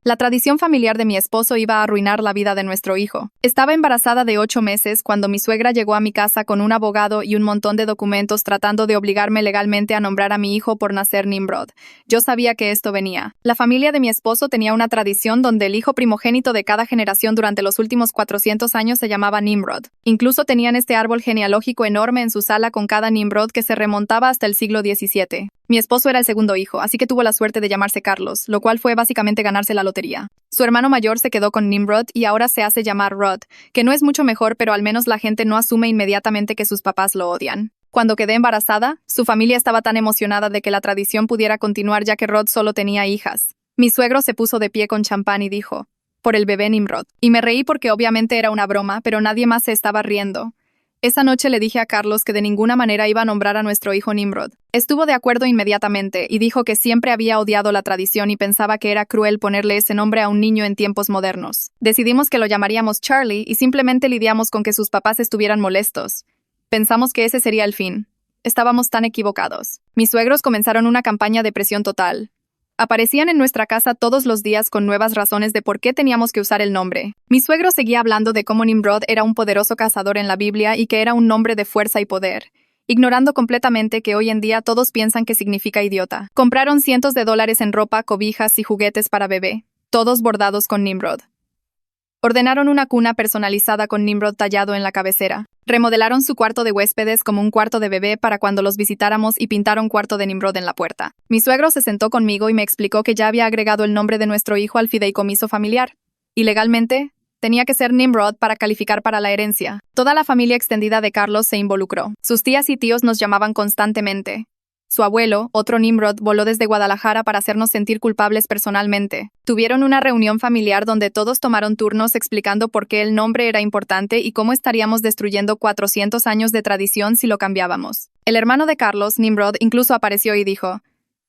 La tradición familiar de mi esposo iba a arruinar la vida de nuestro hijo. Estaba embarazada de 8 meses cuando mi suegra llegó a mi casa con un abogado y un montón de documentos tratando de obligarme legalmente a nombrar a mi hijo por nacer Nimrod. Yo sabía que esto venía. La familia de mi esposo tenía una tradición donde el hijo primogénito de cada generación durante los últimos 400 años se llamaba Nimrod. Incluso tenían este árbol genealógico enorme en su sala con cada Nimrod que se remontaba hasta el siglo XVII. Mi esposo era el segundo hijo, así que tuvo la suerte de llamarse Carlos, lo cual fue básicamente ganarse la lotería. Su hermano mayor se quedó con Nimrod y ahora se hace llamar Rod, que no es mucho mejor, pero al menos la gente no asume inmediatamente que sus papás lo odian. Cuando quedé embarazada, su familia estaba tan emocionada de que la tradición pudiera continuar ya que Rod solo tenía hijas. Mi suegro se puso de pie con champán y dijo, por el bebé Nimrod. Y me reí porque obviamente era una broma, pero nadie más se estaba riendo. Esa noche le dije a Carlos que de ninguna manera iba a nombrar a nuestro hijo Nimrod. Estuvo de acuerdo inmediatamente y dijo que siempre había odiado la tradición y pensaba que era cruel ponerle ese nombre a un niño en tiempos modernos. Decidimos que lo llamaríamos Charlie y simplemente lidiamos con que sus papás estuvieran molestos. Pensamos que ese sería el fin. Estábamos tan equivocados. Mis suegros comenzaron una campaña de presión total. Aparecían en nuestra casa todos los días con nuevas razones de por qué teníamos que usar el nombre. Mi suegro seguía hablando de cómo Nimrod era un poderoso cazador en la Biblia y que era un nombre de fuerza y poder, ignorando completamente que hoy en día todos piensan que significa idiota. Compraron cientos de dólares en ropa, cobijas y juguetes para bebé, todos bordados con Nimrod. Ordenaron una cuna personalizada con Nimrod tallado en la cabecera. Remodelaron su cuarto de huéspedes como un cuarto de bebé para cuando los visitáramos y pintaron cuarto de Nimrod en la puerta. Mi suegro se sentó conmigo y me explicó que ya había agregado el nombre de nuestro hijo al fideicomiso familiar. Y legalmente, tenía que ser Nimrod para calificar para la herencia. Toda la familia extendida de Carlos se involucró. Sus tías y tíos nos llamaban constantemente. Su abuelo, otro Nimrod, voló desde Guadalajara para hacernos sentir culpables personalmente. Tuvieron una reunión familiar donde todos tomaron turnos explicando por qué el nombre era importante y cómo estaríamos destruyendo 400 años de tradición si lo cambiábamos. El hermano de Carlos, Nimrod, incluso apareció y dijo,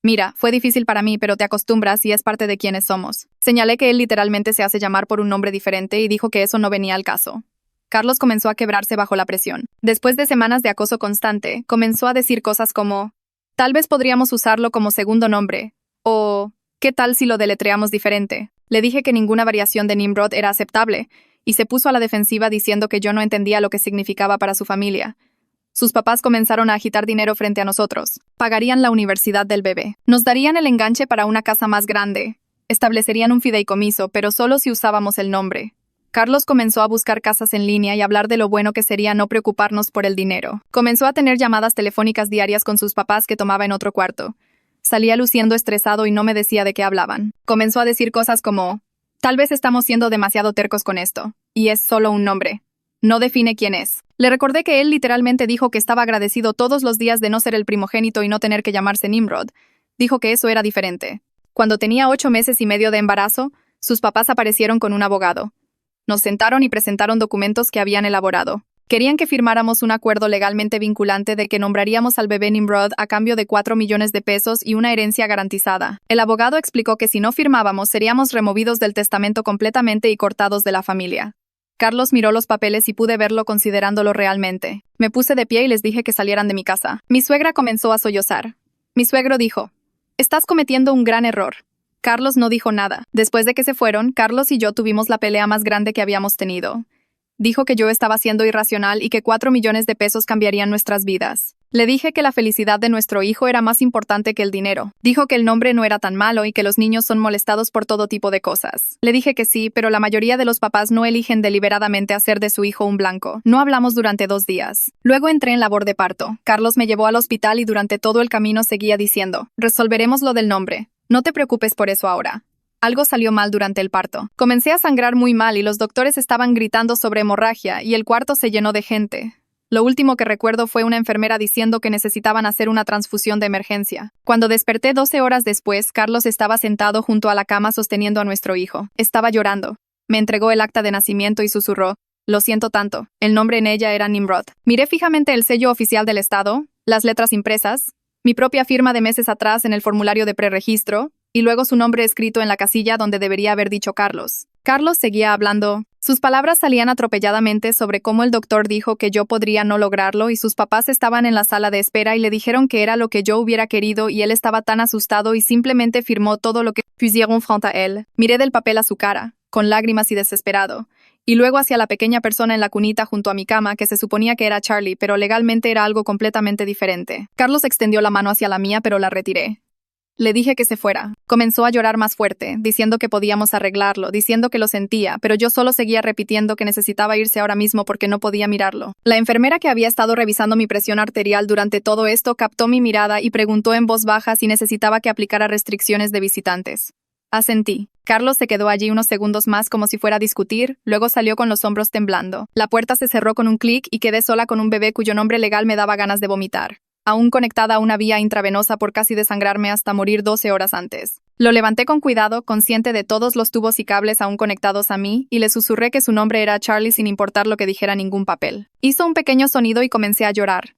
«Mira, fue difícil para mí, pero te acostumbras y es parte de quienes somos». Señalé que él literalmente se hace llamar por un nombre diferente y dijo que eso no venía al caso. Carlos comenzó a quebrarse bajo la presión. Después de semanas de acoso constante, comenzó a decir cosas como, «Tal vez podríamos usarlo como segundo nombre», o «¿Qué tal si lo deletreamos diferente?». Le dije que ninguna variación de Nimrod era aceptable, y se puso a la defensiva diciendo que yo no entendía lo que significaba para su familia. Sus papás comenzaron a agitar dinero frente a nosotros. Pagarían la universidad del bebé. Nos darían el enganche para una casa más grande. Establecerían un fideicomiso, pero solo si usábamos el nombre. Carlos comenzó a buscar casas en línea y hablar de lo bueno que sería no preocuparnos por el dinero. Comenzó a tener llamadas telefónicas diarias con sus papás que tomaba en otro cuarto. Salía luciendo estresado y no me decía de qué hablaban. Comenzó a decir cosas como, «Tal vez estamos siendo demasiado tercos con esto, y es solo un nombre. No define quién es». Le recordé que él literalmente dijo que estaba agradecido todos los días de no ser el primogénito y no tener que llamarse Nimrod. Dijo que eso era diferente. Cuando tenía 8 meses y medio de embarazo, sus papás aparecieron con un abogado. Nos sentaron y presentaron documentos que habían elaborado. Querían que firmáramos un acuerdo legalmente vinculante de que nombraríamos al bebé Nimrod a cambio de 4 millones de pesos y una herencia garantizada. El abogado explicó que si no firmábamos seríamos removidos del testamento completamente y cortados de la familia. Carlos miró los papeles y pude verlo considerándolo realmente. Me puse de pie y les dije que salieran de mi casa. Mi suegra comenzó a sollozar. Mi suegro dijo, «Estás cometiendo un gran error». Carlos no dijo nada. Después de que se fueron, Carlos y yo tuvimos la pelea más grande que habíamos tenido. Dijo que yo estaba siendo irracional y que 4 millones de pesos cambiarían nuestras vidas. Le dije que la felicidad de nuestro hijo era más importante que el dinero. Dijo que el nombre no era tan malo y que los niños son molestados por todo tipo de cosas. Le dije que sí, pero la mayoría de los papás no eligen deliberadamente hacer de su hijo un blanco. No hablamos durante 2 días. Luego entré en labor de parto. Carlos me llevó al hospital y durante todo el camino seguía diciendo, «Resolveremos lo del nombre. No te preocupes por eso ahora». Algo salió mal durante el parto. Comencé a sangrar muy mal y los doctores estaban gritando sobre hemorragia y el cuarto se llenó de gente. Lo último que recuerdo fue una enfermera diciendo que necesitaban hacer una transfusión de emergencia. Cuando desperté 12 horas después, Carlos estaba sentado junto a la cama sosteniendo a nuestro hijo. Estaba llorando. Me entregó el acta de nacimiento y susurró, «Lo siento tanto». El nombre en ella era Nimrod. Miré fijamente el sello oficial del estado, las letras impresas, mi propia firma de meses atrás en el formulario de preregistro, y luego su nombre escrito en la casilla donde debería haber dicho Carlos. Carlos seguía hablando. Sus palabras salían atropelladamente sobre cómo el doctor dijo que yo podría no lograrlo y sus papás estaban en la sala de espera y le dijeron que era lo que yo hubiera querido y él estaba tan asustado y simplemente firmó todo lo que pusieron frente a él. Miré del papel a su cara, con lágrimas y desesperado, y luego hacia la pequeña persona en la cunita junto a mi cama que se suponía que era Charlie, pero legalmente era algo completamente diferente. Carlos extendió la mano hacia la mía, pero la retiré. Le dije que se fuera. Comenzó a llorar más fuerte, diciendo que podíamos arreglarlo, diciendo que lo sentía, pero yo solo seguía repitiendo que necesitaba irse ahora mismo porque no podía mirarlo. La enfermera que había estado revisando mi presión arterial durante todo esto captó mi mirada y preguntó en voz baja si necesitaba que aplicara restricciones de visitantes. Asentí. Carlos se quedó allí unos segundos más como si fuera a discutir, luego salió con los hombros temblando. La puerta se cerró con un clic y quedé sola con un bebé cuyo nombre legal me daba ganas de vomitar, aún conectada a una vía intravenosa por casi desangrarme hasta morir 12 horas antes. Lo levanté con cuidado, consciente de todos los tubos y cables aún conectados a mí, y le susurré que su nombre era Charlie sin importar lo que dijera ningún papel. Hizo un pequeño sonido y comencé a llorar.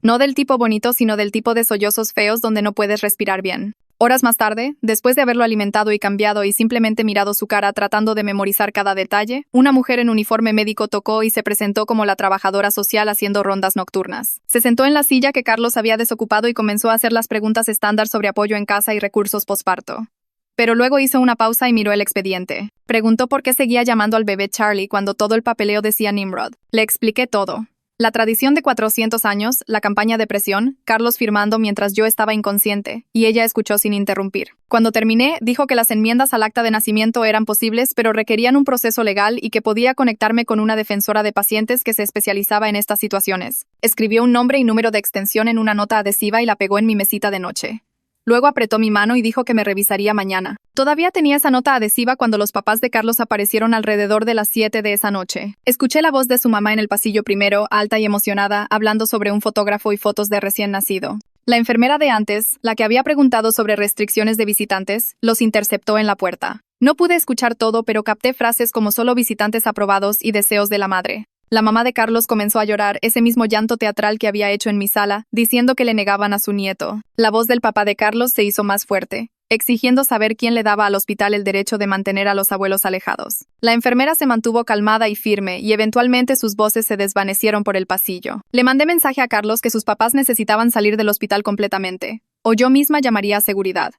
No del tipo bonito, sino del tipo de sollozos feos donde no puedes respirar bien. Horas más tarde, después de haberlo alimentado y cambiado y simplemente mirado su cara tratando de memorizar cada detalle, una mujer en uniforme médico tocó y se presentó como la trabajadora social haciendo rondas nocturnas. Se sentó en la silla que Carlos había desocupado y comenzó a hacer las preguntas estándar sobre apoyo en casa y recursos posparto. Pero luego hizo una pausa y miró el expediente. Preguntó por qué seguía llamando al bebé Charlie cuando todo el papeleo decía Nimrod. Le expliqué todo. La tradición de 400 años, la campaña de presión, Carlos firmando mientras yo estaba inconsciente, y ella escuchó sin interrumpir. Cuando terminé, dijo que las enmiendas al acta de nacimiento eran posibles, pero requerían un proceso legal y que podía conectarme con una defensora de pacientes que se especializaba en estas situaciones. Escribió un nombre y número de extensión en una nota adhesiva y la pegó en mi mesita de noche. Luego apretó mi mano y dijo que me revisaría mañana. Todavía tenía esa nota adhesiva cuando los papás de Carlos aparecieron alrededor de las 7 de esa noche. Escuché la voz de su mamá en el pasillo primero, alta y emocionada, hablando sobre un fotógrafo y fotos de recién nacido. La enfermera de antes, la que había preguntado sobre restricciones de visitantes, los interceptó en la puerta. No pude escuchar todo, pero capté frases como solo visitantes aprobados y deseos de la madre. La mamá de Carlos comenzó a llorar, ese mismo llanto teatral que había hecho en mi sala, diciendo que le negaban a su nieto. La voz del papá de Carlos se hizo más fuerte, exigiendo saber quién le daba al hospital el derecho de mantener a los abuelos alejados. La enfermera se mantuvo calmada y firme, y eventualmente sus voces se desvanecieron por el pasillo. Le mandé mensaje a Carlos que sus papás necesitaban salir del hospital completamente, o yo misma llamaría a seguridad.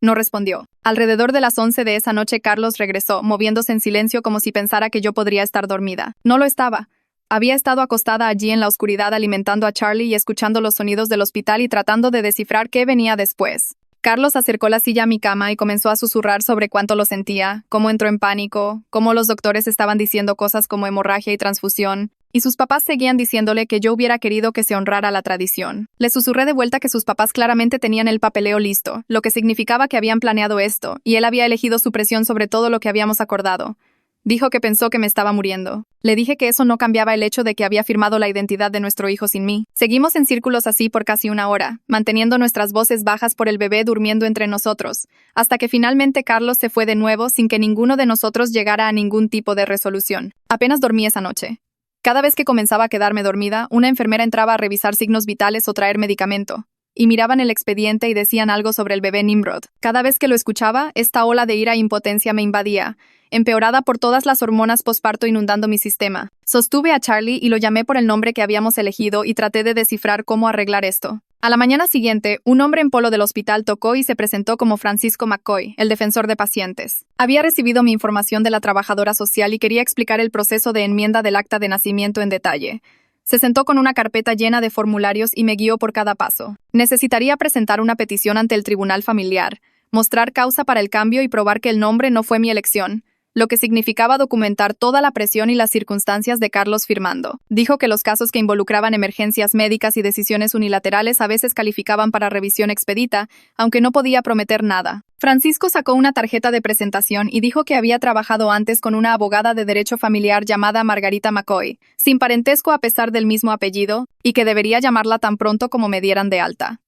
No respondió. Alrededor de las 11 de esa noche Carlos regresó, moviéndose en silencio como si pensara que yo podría estar dormida. No lo estaba. Había estado acostada allí en la oscuridad alimentando a Charlie y escuchando los sonidos del hospital y tratando de descifrar qué venía después. Carlos acercó la silla a mi cama y comenzó a susurrar sobre cuánto lo sentía, cómo entró en pánico, cómo los doctores estaban diciendo cosas como hemorragia y transfusión, y sus papás seguían diciéndole que yo hubiera querido que se honrara la tradición. Le susurré de vuelta que sus papás claramente tenían el papeleo listo, lo que significaba que habían planeado esto, y él había elegido su presión sobre todo lo que habíamos acordado. Dijo que pensó que me estaba muriendo. Le dije que eso no cambiaba el hecho de que había firmado la identidad de nuestro hijo sin mí. Seguimos en círculos así por casi una hora, manteniendo nuestras voces bajas por el bebé durmiendo entre nosotros, hasta que finalmente Carlos se fue de nuevo sin que ninguno de nosotros llegara a ningún tipo de resolución. Apenas dormí esa noche. Cada vez que comenzaba a quedarme dormida, una enfermera entraba a revisar signos vitales o traer medicamento, y miraban el expediente y decían algo sobre el bebé Nimrod. Cada vez que lo escuchaba, esta ola de ira e impotencia me invadía, empeorada por todas las hormonas posparto inundando mi sistema. Sostuve a Charlie y lo llamé por el nombre que habíamos elegido y traté de descifrar cómo arreglar esto. A la mañana siguiente, un hombre en polo del hospital tocó y se presentó como Francisco McCoy, el defensor de pacientes. Había recibido mi información de la trabajadora social y quería explicar el proceso de enmienda del acta de nacimiento en detalle. Se sentó con una carpeta llena de formularios y me guió por cada paso. Necesitaría presentar una petición ante el tribunal familiar, mostrar causa para el cambio y probar que el nombre no fue mi elección, lo que significaba documentar toda la presión y las circunstancias de Carlos firmando. Dijo que los casos que involucraban emergencias médicas y decisiones unilaterales a veces calificaban para revisión expedita, aunque no podía prometer nada. Francisco sacó una tarjeta de presentación y dijo que había trabajado antes con una abogada de derecho familiar llamada Margarita McCoy, sin parentesco a pesar del mismo apellido, y que debería llamarla tan pronto como me dieran de alta.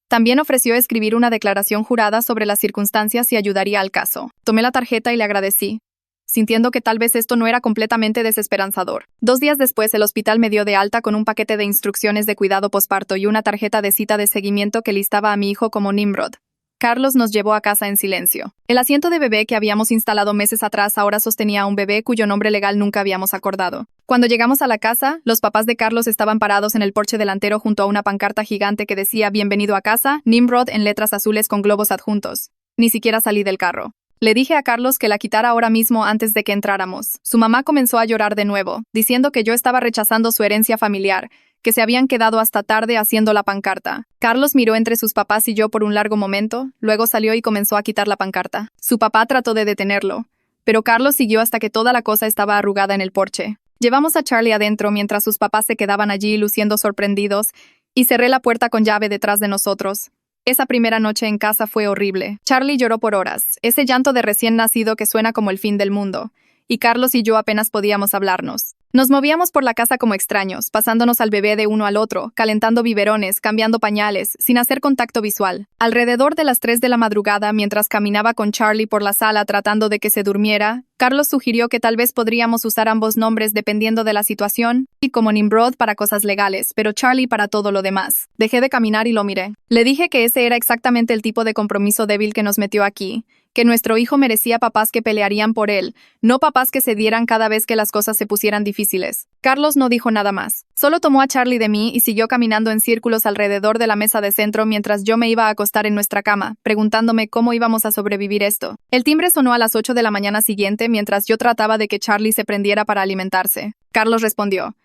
También ofreció escribir una declaración jurada sobre las circunstancias y ayudaría al caso. Tomé la tarjeta y le agradecí, sintiendo que tal vez esto no era completamente desesperanzador. 2 días después, el hospital me dio de alta con un paquete de instrucciones de cuidado posparto y una tarjeta de cita de seguimiento que listaba a mi hijo como Nimrod. Carlos nos llevó a casa en silencio. El asiento de bebé que habíamos instalado meses atrás ahora sostenía a un bebé cuyo nombre legal nunca habíamos acordado. Cuando llegamos a la casa, los papás de Carlos estaban parados en el porche delantero junto a una pancarta gigante que decía «Bienvenido a casa», Nimrod en letras azules con globos adjuntos. Ni siquiera salí del carro. Le dije a Carlos que la quitara ahora mismo antes de que entráramos. Su mamá comenzó a llorar de nuevo, diciendo que yo estaba rechazando su herencia familiar, que se habían quedado hasta tarde haciendo la pancarta. Carlos miró entre sus papás y yo por un largo momento, luego salió y comenzó a quitar la pancarta. Su papá trató de detenerlo, pero Carlos siguió hasta que toda la cosa estaba arrugada en el porche. Llevamos a Charlie adentro mientras sus papás se quedaban allí luciendo sorprendidos y cerré la puerta con llave detrás de nosotros. Esa primera noche en casa fue horrible. Charlie lloró por horas, ese llanto de recién nacido que suena como el fin del mundo, y Carlos y yo apenas podíamos hablarnos. Nos movíamos por la casa como extraños, pasándonos al bebé de uno al otro, calentando biberones, cambiando pañales, sin hacer contacto visual. Alrededor de las 3 de la madrugada, mientras caminaba con Charlie por la sala tratando de que se durmiera, Carlos sugirió que tal vez podríamos usar ambos nombres dependiendo de la situación, y como Nimrod para cosas legales, pero Charlie para todo lo demás. Dejé de caminar y lo miré. Le dije que ese era exactamente el tipo de compromiso débil que nos metió aquí, que nuestro hijo merecía papás que pelearían por él, no papás que cedieran cada vez que las cosas se pusieran difíciles. Carlos no dijo nada más. Solo tomó a Charlie de mí y siguió caminando en círculos alrededor de la mesa de centro mientras yo me iba a acostar en nuestra cama, preguntándome cómo íbamos a sobrevivir esto. El timbre sonó a las 8 de la mañana siguiente mientras yo trataba de que Charlie se prendiera para alimentarse. Carlos respondió,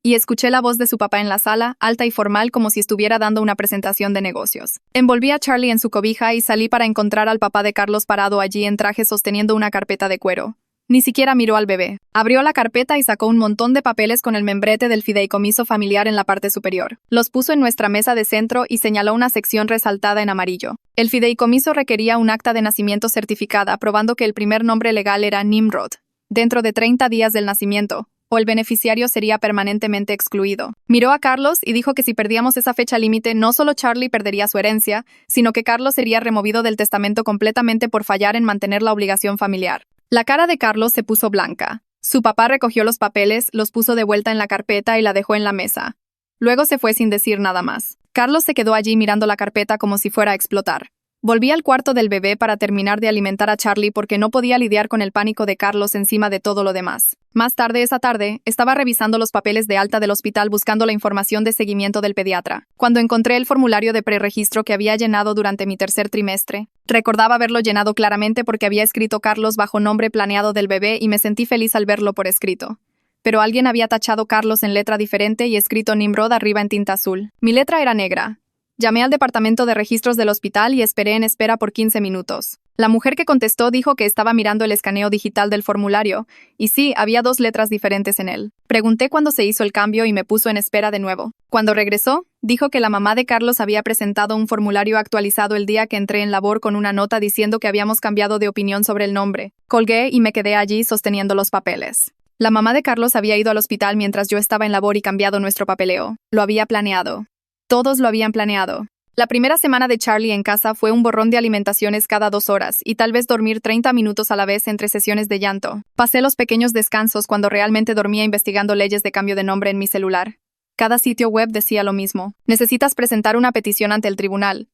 y escuché la voz de su papá en la sala, alta y formal como si estuviera dando una presentación de negocios. Envolví a Charlie en su cobija y salí para encontrar al papá de Carlos parado allí en traje sosteniendo una carpeta de cuero. Ni siquiera miró al bebé. Abrió la carpeta y sacó un montón de papeles con el membrete del fideicomiso familiar en la parte superior. Los puso en nuestra mesa de centro y señaló una sección resaltada en amarillo. El fideicomiso requería un acta de nacimiento certificada probando que el primer nombre legal era Nimrod, dentro de 30 días del nacimiento, o el beneficiario sería permanentemente excluido. Miró a Carlos y dijo que si perdíamos esa fecha límite, no solo Charlie perdería su herencia, sino que Carlos sería removido del testamento completamente por fallar en mantener la obligación familiar. La cara de Carlos se puso blanca. Su papá recogió los papeles, los puso de vuelta en la carpeta y la dejó en la mesa. Luego se fue sin decir nada más. Carlos se quedó allí mirando la carpeta como si fuera a explotar. Volví al cuarto del bebé para terminar de alimentar a Charlie porque no podía lidiar con el pánico de Carlos encima de todo lo demás. Más tarde esa tarde, estaba revisando los papeles de alta del hospital buscando la información de seguimiento del pediatra. Cuando encontré el formulario de preregistro que había llenado durante mi tercer trimestre, recordaba haberlo llenado claramente porque había escrito Carlos bajo nombre planeado del bebé y me sentí feliz al verlo por escrito. Pero alguien había tachado Carlos en letra diferente y escrito Nimrod arriba en tinta azul. Mi letra era negra. Llamé al departamento de registros del hospital y esperé en espera por 15 minutos. La mujer que contestó dijo que estaba mirando el escaneo digital del formulario, y sí, había 2 letras diferentes en él. Pregunté cuándo se hizo el cambio y me puso en espera de nuevo. Cuando regresó, dijo que la mamá de Carlos había presentado un formulario actualizado el día que entré en labor con una nota diciendo que habíamos cambiado de opinión sobre el nombre. Colgué y me quedé allí sosteniendo los papeles. La mamá de Carlos había ido al hospital mientras yo estaba en labor y cambiado nuestro papeleo. Lo había planeado. Todos lo habían planeado. La primera semana de Charlie en casa fue un borrón de alimentaciones cada 2 horas y tal vez dormir 30 minutos a la vez entre sesiones de llanto. Pasé los pequeños descansos cuando realmente dormía investigando leyes de cambio de nombre en mi celular. Cada sitio web decía lo mismo. Necesitas presentar una petición ante el tribunal.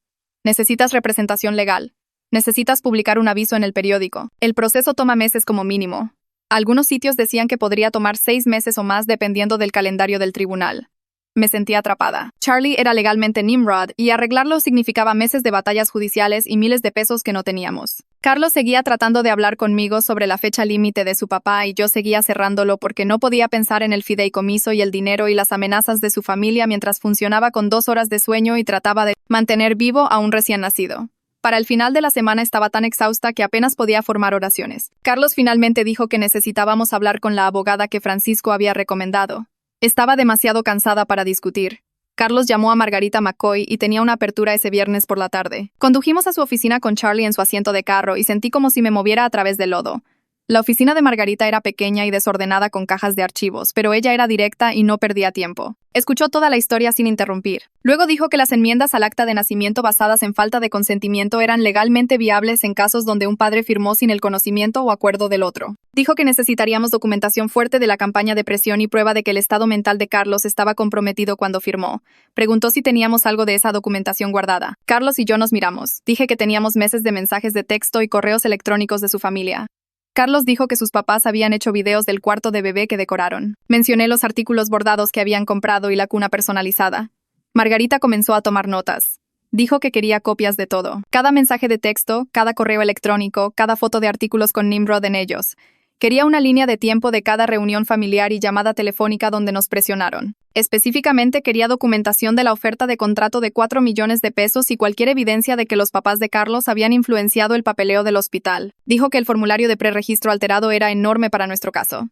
Necesitas representación legal. Necesitas publicar un aviso en el periódico. El proceso toma meses como mínimo. Algunos sitios decían que podría tomar 6 meses o más dependiendo del calendario del tribunal. Me sentí atrapada. Charlie era legalmente Nimrod y arreglarlo significaba meses de batallas judiciales y miles de pesos que no teníamos. Carlos seguía tratando de hablar conmigo sobre la fecha límite de su papá y yo seguía cerrándolo porque no podía pensar en el fideicomiso y el dinero y las amenazas de su familia mientras funcionaba con 2 horas de sueño y trataba de mantener vivo a un recién nacido. Para el final de la semana estaba tan exhausta que apenas podía formar oraciones. Carlos finalmente dijo que necesitábamos hablar con la abogada que Francisco había recomendado. Estaba demasiado cansada para discutir. Carlos llamó a Margarita McCoy y tenía una apertura ese viernes por la tarde. Condujimos a su oficina con Charlie en su asiento de carro y sentí como si me moviera a través del lodo. La oficina de Margarita era pequeña y desordenada con cajas de archivos, pero ella era directa y no perdía tiempo. Escuchó toda la historia sin interrumpir. Luego dijo que las enmiendas al acta de nacimiento basadas en falta de consentimiento eran legalmente viables en casos donde un padre firmó sin el conocimiento o acuerdo del otro. Dijo que necesitaríamos documentación fuerte de la campaña de presión y prueba de que el estado mental de Carlos estaba comprometido cuando firmó. Preguntó si teníamos algo de esa documentación guardada. Carlos y yo nos miramos. Dije que teníamos meses de mensajes de texto y correos electrónicos de su familia. Carlos dijo que sus papás habían hecho videos del cuarto de bebé que decoraron. Mencioné los artículos bordados que habían comprado y la cuna personalizada. Margarita comenzó a tomar notas. Dijo que quería copias de todo. Cada mensaje de texto, cada correo electrónico, cada foto de artículos con Nimrod en ellos. Quería una línea de tiempo de cada reunión familiar y llamada telefónica donde nos presionaron. Específicamente quería documentación de la oferta de contrato de 4 millones de pesos y cualquier evidencia de que los papás de Carlos habían influenciado el papeleo del hospital. Dijo que el formulario de preregistro alterado era enorme para nuestro caso.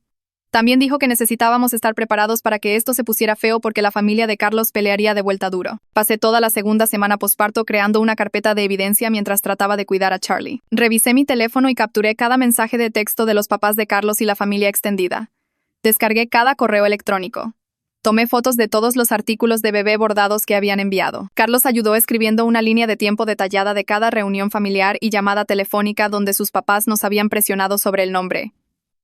También dijo que necesitábamos estar preparados para que esto se pusiera feo porque la familia de Carlos pelearía de vuelta duro. Pasé toda la segunda semana posparto creando una carpeta de evidencia mientras trataba de cuidar a Charlie. Revisé mi teléfono y capturé cada mensaje de texto de los papás de Carlos y la familia extendida. Descargué cada correo electrónico. Tomé fotos de todos los artículos de bebé bordados que habían enviado. Carlos ayudó escribiendo una línea de tiempo detallada de cada reunión familiar y llamada telefónica donde sus papás nos habían presionado sobre el nombre.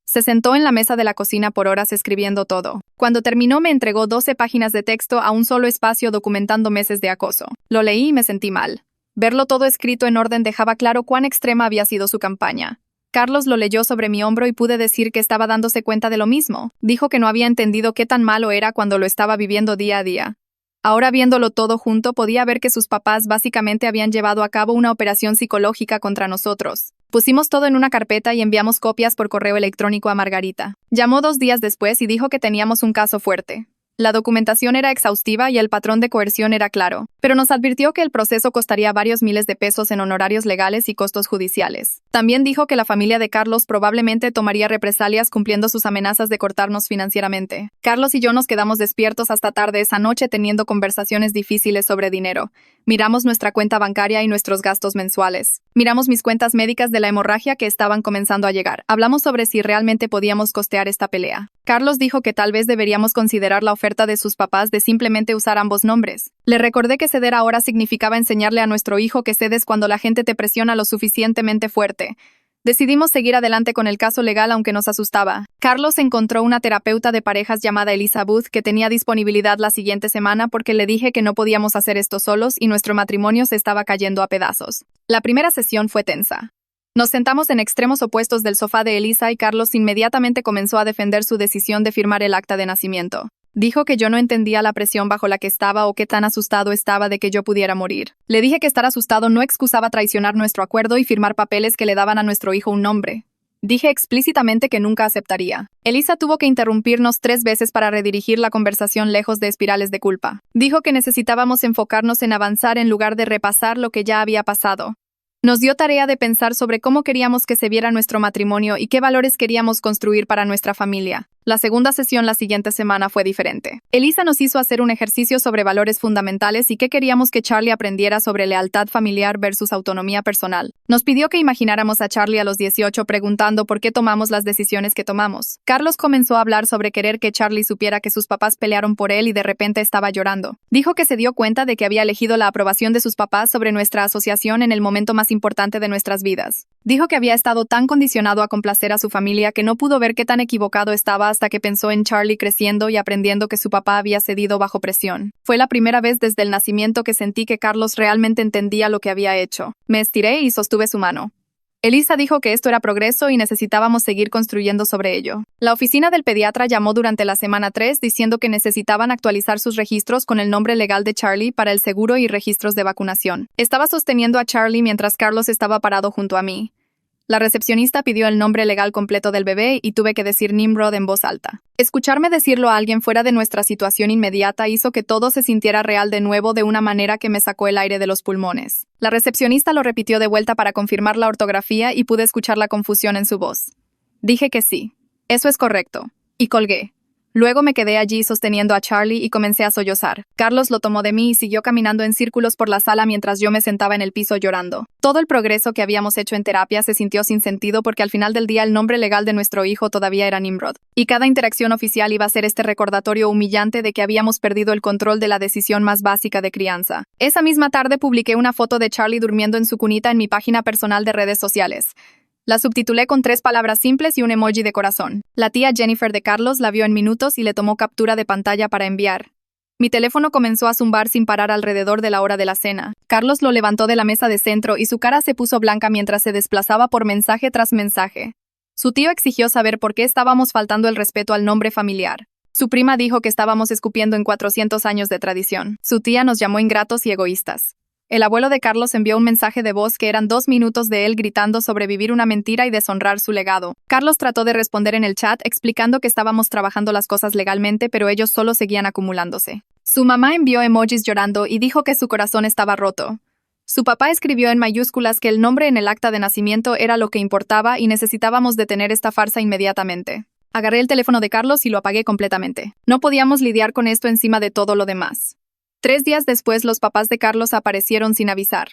Se sentó en la mesa de la cocina por horas escribiendo todo. Cuando terminó me entregó 12 páginas de texto a un solo espacio documentando meses de acoso. Lo leí y me sentí mal. Verlo todo escrito en orden dejaba claro cuán extrema había sido su campaña. Carlos lo leyó sobre mi hombro y pude decir que estaba dándose cuenta de lo mismo. Dijo que no había entendido qué tan malo era cuando lo estaba viviendo día a día. Ahora viéndolo todo junto podía ver que sus papás básicamente habían llevado a cabo una operación psicológica contra nosotros. Pusimos todo en una carpeta y enviamos copias por correo electrónico a Margarita. Llamó 2 días después y dijo que teníamos un caso fuerte. La documentación era exhaustiva y el patrón de coerción era claro, pero nos advirtió que el proceso costaría varios miles de pesos en honorarios legales y costos judiciales. También dijo que la familia de Carlos probablemente tomaría represalias cumpliendo sus amenazas de cortarnos financieramente. Carlos y yo nos quedamos despiertos hasta tarde esa noche teniendo conversaciones difíciles sobre dinero. Miramos nuestra cuenta bancaria y nuestros gastos mensuales. Miramos mis cuentas médicas de la hemorragia que estaban comenzando a llegar. Hablamos sobre si realmente podíamos costear esta pelea. Carlos dijo que tal vez deberíamos considerar la oferta de sus papás de simplemente usar ambos nombres. Le recordé que ceder ahora significaba enseñarle a nuestro hijo que cedes cuando la gente te presiona lo suficientemente fuerte. Decidimos seguir adelante con el caso legal aunque nos asustaba. Carlos encontró una terapeuta de parejas llamada Elisa Booth que tenía disponibilidad la siguiente semana porque le dije que no podíamos hacer esto solos y nuestro matrimonio se estaba cayendo a pedazos. La primera sesión fue tensa. Nos sentamos en extremos opuestos del sofá de Elisa y Carlos inmediatamente comenzó a defender su decisión de firmar el acta de nacimiento. Dijo que yo no entendía la presión bajo la que estaba o qué tan asustado estaba de que yo pudiera morir. Le dije que estar asustado no excusaba traicionar nuestro acuerdo y firmar papeles que le daban a nuestro hijo un nombre. Dije explícitamente que nunca aceptaría. Elisa tuvo que interrumpirnos 3 veces para redirigir la conversación lejos de espirales de culpa. Dijo que necesitábamos enfocarnos en avanzar en lugar de repasar lo que ya había pasado. Nos dio tarea de pensar sobre cómo queríamos que se viera nuestro matrimonio y qué valores queríamos construir para nuestra familia. La segunda sesión la siguiente semana fue diferente. Elisa nos hizo hacer un ejercicio sobre valores fundamentales y qué queríamos que Charlie aprendiera sobre lealtad familiar versus autonomía personal. Nos pidió que imagináramos a Charlie a los 18 preguntando por qué tomamos las decisiones que tomamos. Carlos comenzó a hablar sobre querer que Charlie supiera que sus papás pelearon por él y de repente estaba llorando. Dijo que se dio cuenta de que había elegido la aprobación de sus papás sobre nuestra asociación en el momento más importante de nuestras vidas. Dijo que había estado tan condicionado a complacer a su familia que no pudo ver qué tan equivocado estaba hasta que pensó en Charlie creciendo y aprendiendo que su papá había cedido bajo presión. Fue la primera vez desde el nacimiento que sentí que Carlos realmente entendía lo que había hecho. Me estiré y sostuve su mano. Elisa dijo que esto era progreso y necesitábamos seguir construyendo sobre ello. La oficina del pediatra llamó durante la semana 3 diciendo que necesitaban actualizar sus registros con el nombre legal de Charlie para el seguro y registros de vacunación. Estaba sosteniendo a Charlie mientras Carlos estaba parado junto a mí. La recepcionista pidió el nombre legal completo del bebé y tuve que decir Nimrod en voz alta. Escucharme decirlo a alguien fuera de nuestra situación inmediata hizo que todo se sintiera real de nuevo de una manera que me sacó el aire de los pulmones. La recepcionista lo repitió de vuelta para confirmar la ortografía y pude escuchar la confusión en su voz. Dije que sí. Eso es correcto. Y colgué. Luego me quedé allí sosteniendo a Charlie y comencé a sollozar. Carlos lo tomó de mí y siguió caminando en círculos por la sala mientras yo me sentaba en el piso llorando. Todo el progreso que habíamos hecho en terapia se sintió sin sentido porque al final del día el nombre legal de nuestro hijo todavía era Nimrod. Y cada interacción oficial iba a ser este recordatorio humillante de que habíamos perdido el control de la decisión más básica de crianza. Esa misma tarde publiqué una foto de Charlie durmiendo en su cunita en mi página personal de redes sociales. La subtitulé con 3 palabras simples y un emoji de corazón. La tía Jennifer de Carlos la vio en minutos y le tomó captura de pantalla para enviar. Mi teléfono comenzó a zumbar sin parar alrededor de la hora de la cena. Carlos lo levantó de la mesa de centro y su cara se puso blanca mientras se desplazaba por mensaje tras mensaje. Su tío exigió saber por qué estábamos faltando el respeto al nombre familiar. Su prima dijo que estábamos escupiendo en 400 años de tradición. Su tía nos llamó ingratos y egoístas. El abuelo de Carlos envió un mensaje de voz que eran 2 minutos de él gritando sobrevivir una mentira y deshonrar su legado. Carlos trató de responder en el chat explicando que estábamos trabajando las cosas legalmente, pero ellos solo seguían acumulándose. Su mamá envió emojis llorando y dijo que su corazón estaba roto. Su papá escribió en mayúsculas que el nombre en el acta de nacimiento era lo que importaba y necesitábamos detener esta farsa inmediatamente. Agarré el teléfono de Carlos y lo apagué completamente. No podíamos lidiar con esto encima de todo lo demás. 3 días después, los papás de Carlos aparecieron sin avisar.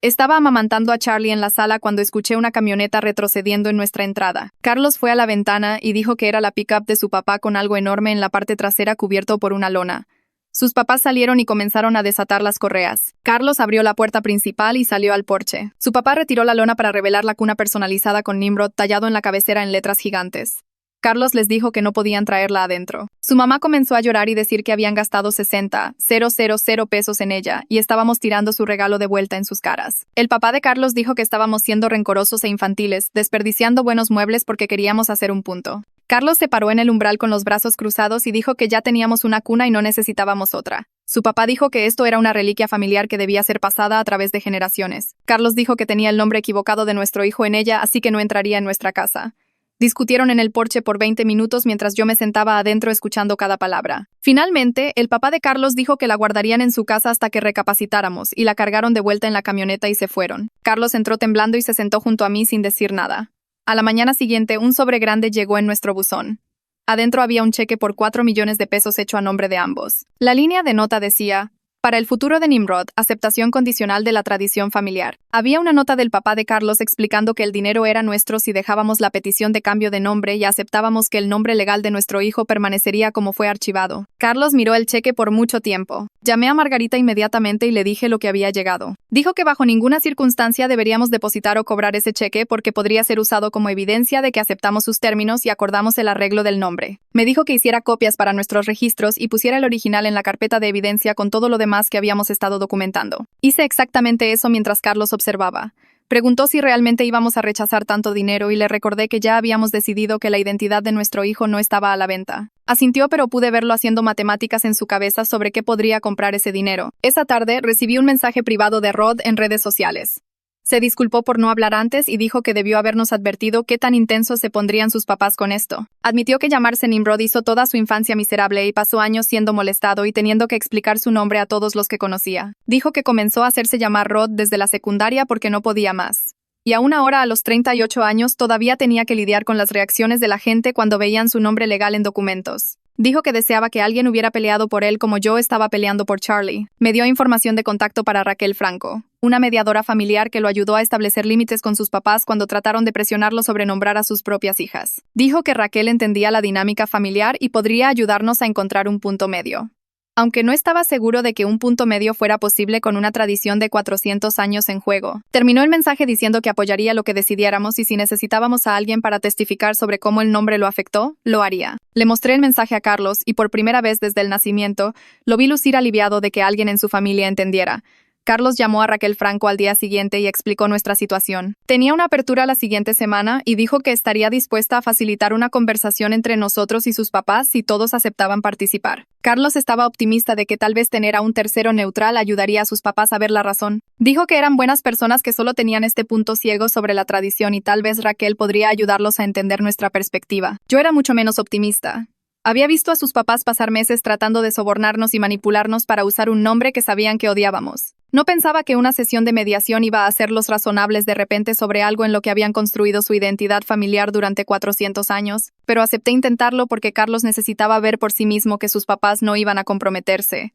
Estaba amamantando a Charlie en la sala cuando escuché una camioneta retrocediendo en nuestra entrada. Carlos fue a la ventana y dijo que era la pickup de su papá con algo enorme en la parte trasera cubierto por una lona. Sus papás salieron y comenzaron a desatar las correas. Carlos abrió la puerta principal y salió al porche. Su papá retiró la lona para revelar la cuna personalizada con Nimrod tallado en la cabecera en letras gigantes. Carlos les dijo que no podían traerla adentro. Su mamá comenzó a llorar y decir que habían gastado 60,000 pesos en ella y estábamos tirando su regalo de vuelta en sus caras. El papá de Carlos dijo que estábamos siendo rencorosos e infantiles, desperdiciando buenos muebles porque queríamos hacer un punto. Carlos se paró en el umbral con los brazos cruzados y dijo que ya teníamos una cuna y no necesitábamos otra. Su papá dijo que esto era una reliquia familiar que debía ser pasada a través de generaciones. Carlos dijo que tenía el nombre equivocado de nuestro hijo en ella, así que no entraría en nuestra casa. Discutieron en el porche por 20 minutos mientras yo me sentaba adentro escuchando cada palabra. Finalmente, el papá de Carlos dijo que la guardarían en su casa hasta que recapacitáramos y la cargaron de vuelta en la camioneta y se fueron. Carlos entró temblando y se sentó junto a mí sin decir nada. A la mañana siguiente, un sobre grande llegó en nuestro buzón. Adentro había un cheque por 4 millones de pesos hecho a nombre de ambos. La línea de nota decía: para el futuro de Nimrod, aceptación condicional de la tradición familiar. Había una nota del papá de Carlos explicando que el dinero era nuestro si dejábamos la petición de cambio de nombre y aceptábamos que el nombre legal de nuestro hijo permanecería como fue archivado. Carlos miró el cheque por mucho tiempo. Llamé a Margarita inmediatamente y le dije lo que había llegado. Dijo que bajo ninguna circunstancia deberíamos depositar o cobrar ese cheque porque podría ser usado como evidencia de que aceptamos sus términos y acordamos el arreglo del nombre. Me dijo que hiciera copias para nuestros registros y pusiera el original en la carpeta de evidencia con todo lo demás que habíamos estado documentando. Hice exactamente eso mientras Carlos observaba. Preguntó si realmente íbamos a rechazar tanto dinero y le recordé que ya habíamos decidido que la identidad de nuestro hijo no estaba a la venta. Asintió, pero pude verlo haciendo matemáticas en su cabeza sobre qué podría comprar ese dinero. Esa tarde recibí un mensaje privado de Rod en redes sociales. Se disculpó por no hablar antes y dijo que debió habernos advertido qué tan intensos se pondrían sus papás con esto. Admitió que llamarse Nimrod hizo toda su infancia miserable y pasó años siendo molestado y teniendo que explicar su nombre a todos los que conocía. Dijo que comenzó a hacerse llamar Rod desde la secundaria porque no podía más. Y aún ahora, a los 38 años, todavía tenía que lidiar con las reacciones de la gente cuando veían su nombre legal en documentos. Dijo que deseaba que alguien hubiera peleado por él como yo estaba peleando por Charlie. Me dio información de contacto para Raquel Franco, una mediadora familiar que lo ayudó a establecer límites con sus papás cuando trataron de presionarlo sobre nombrar a sus propias hijas. Dijo que Raquel entendía la dinámica familiar y podría ayudarnos a encontrar un punto medio. Aunque no estaba seguro de que un punto medio fuera posible con una tradición de 400 años en juego. Terminó el mensaje diciendo que apoyaría lo que decidiéramos y si necesitábamos a alguien para testificar sobre cómo el nombre lo afectó, lo haría. Le mostré el mensaje a Carlos y por primera vez desde el nacimiento, lo vi lucir aliviado de que alguien en su familia entendiera. Carlos llamó a Raquel Franco al día siguiente y explicó nuestra situación. Tenía una apertura la siguiente semana y dijo que estaría dispuesta a facilitar una conversación entre nosotros y sus papás si todos aceptaban participar. Carlos estaba optimista de que tal vez tener a un tercero neutral ayudaría a sus papás a ver la razón. Dijo que eran buenas personas que solo tenían este punto ciego sobre la tradición y tal vez Raquel podría ayudarlos a entender nuestra perspectiva. Yo era mucho menos optimista. Había visto a sus papás pasar meses tratando de sobornarnos y manipularnos para usar un nombre que sabían que odiábamos. No pensaba que una sesión de mediación iba a hacerlos razonables de repente sobre algo en lo que habían construido su identidad familiar durante 400 años, pero acepté intentarlo porque Carlos necesitaba ver por sí mismo que sus papás no iban a comprometerse.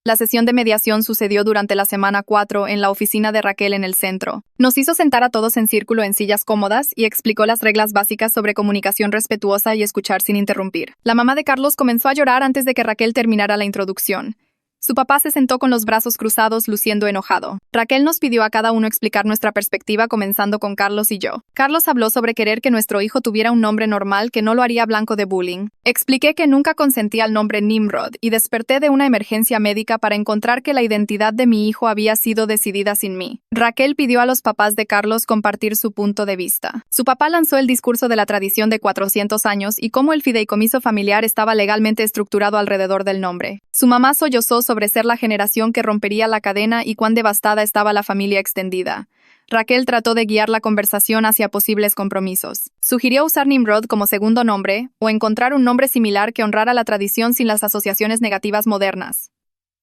La sesión de mediación sucedió durante la semana 4 en la oficina de Raquel en el centro. Nos hizo sentar a todos en círculo en sillas cómodas y explicó las reglas básicas sobre comunicación respetuosa y escuchar sin interrumpir. La mamá de Carlos comenzó a llorar antes de que Raquel terminara la introducción. Su papá se sentó con los brazos cruzados, luciendo enojado. Raquel nos pidió a cada uno explicar nuestra perspectiva, comenzando con Carlos y yo. Carlos habló sobre querer que nuestro hijo tuviera un nombre normal que no lo haría blanco de bullying. Expliqué que nunca consentí al nombre Nimrod y desperté de una emergencia médica para encontrar que la identidad de mi hijo había sido decidida sin mí. Raquel pidió a los papás de Carlos compartir su punto de vista. Su papá lanzó el discurso de la tradición de 400 años y cómo el fideicomiso familiar estaba legalmente estructurado alrededor del nombre. Su mamá sollozó sobre ser la generación que rompería la cadena y cuán devastada estaba la familia extendida. Raquel trató de guiar la conversación hacia posibles compromisos. Sugirió usar Nimrod como segundo nombre o encontrar un nombre similar que honrara la tradición sin las asociaciones negativas modernas.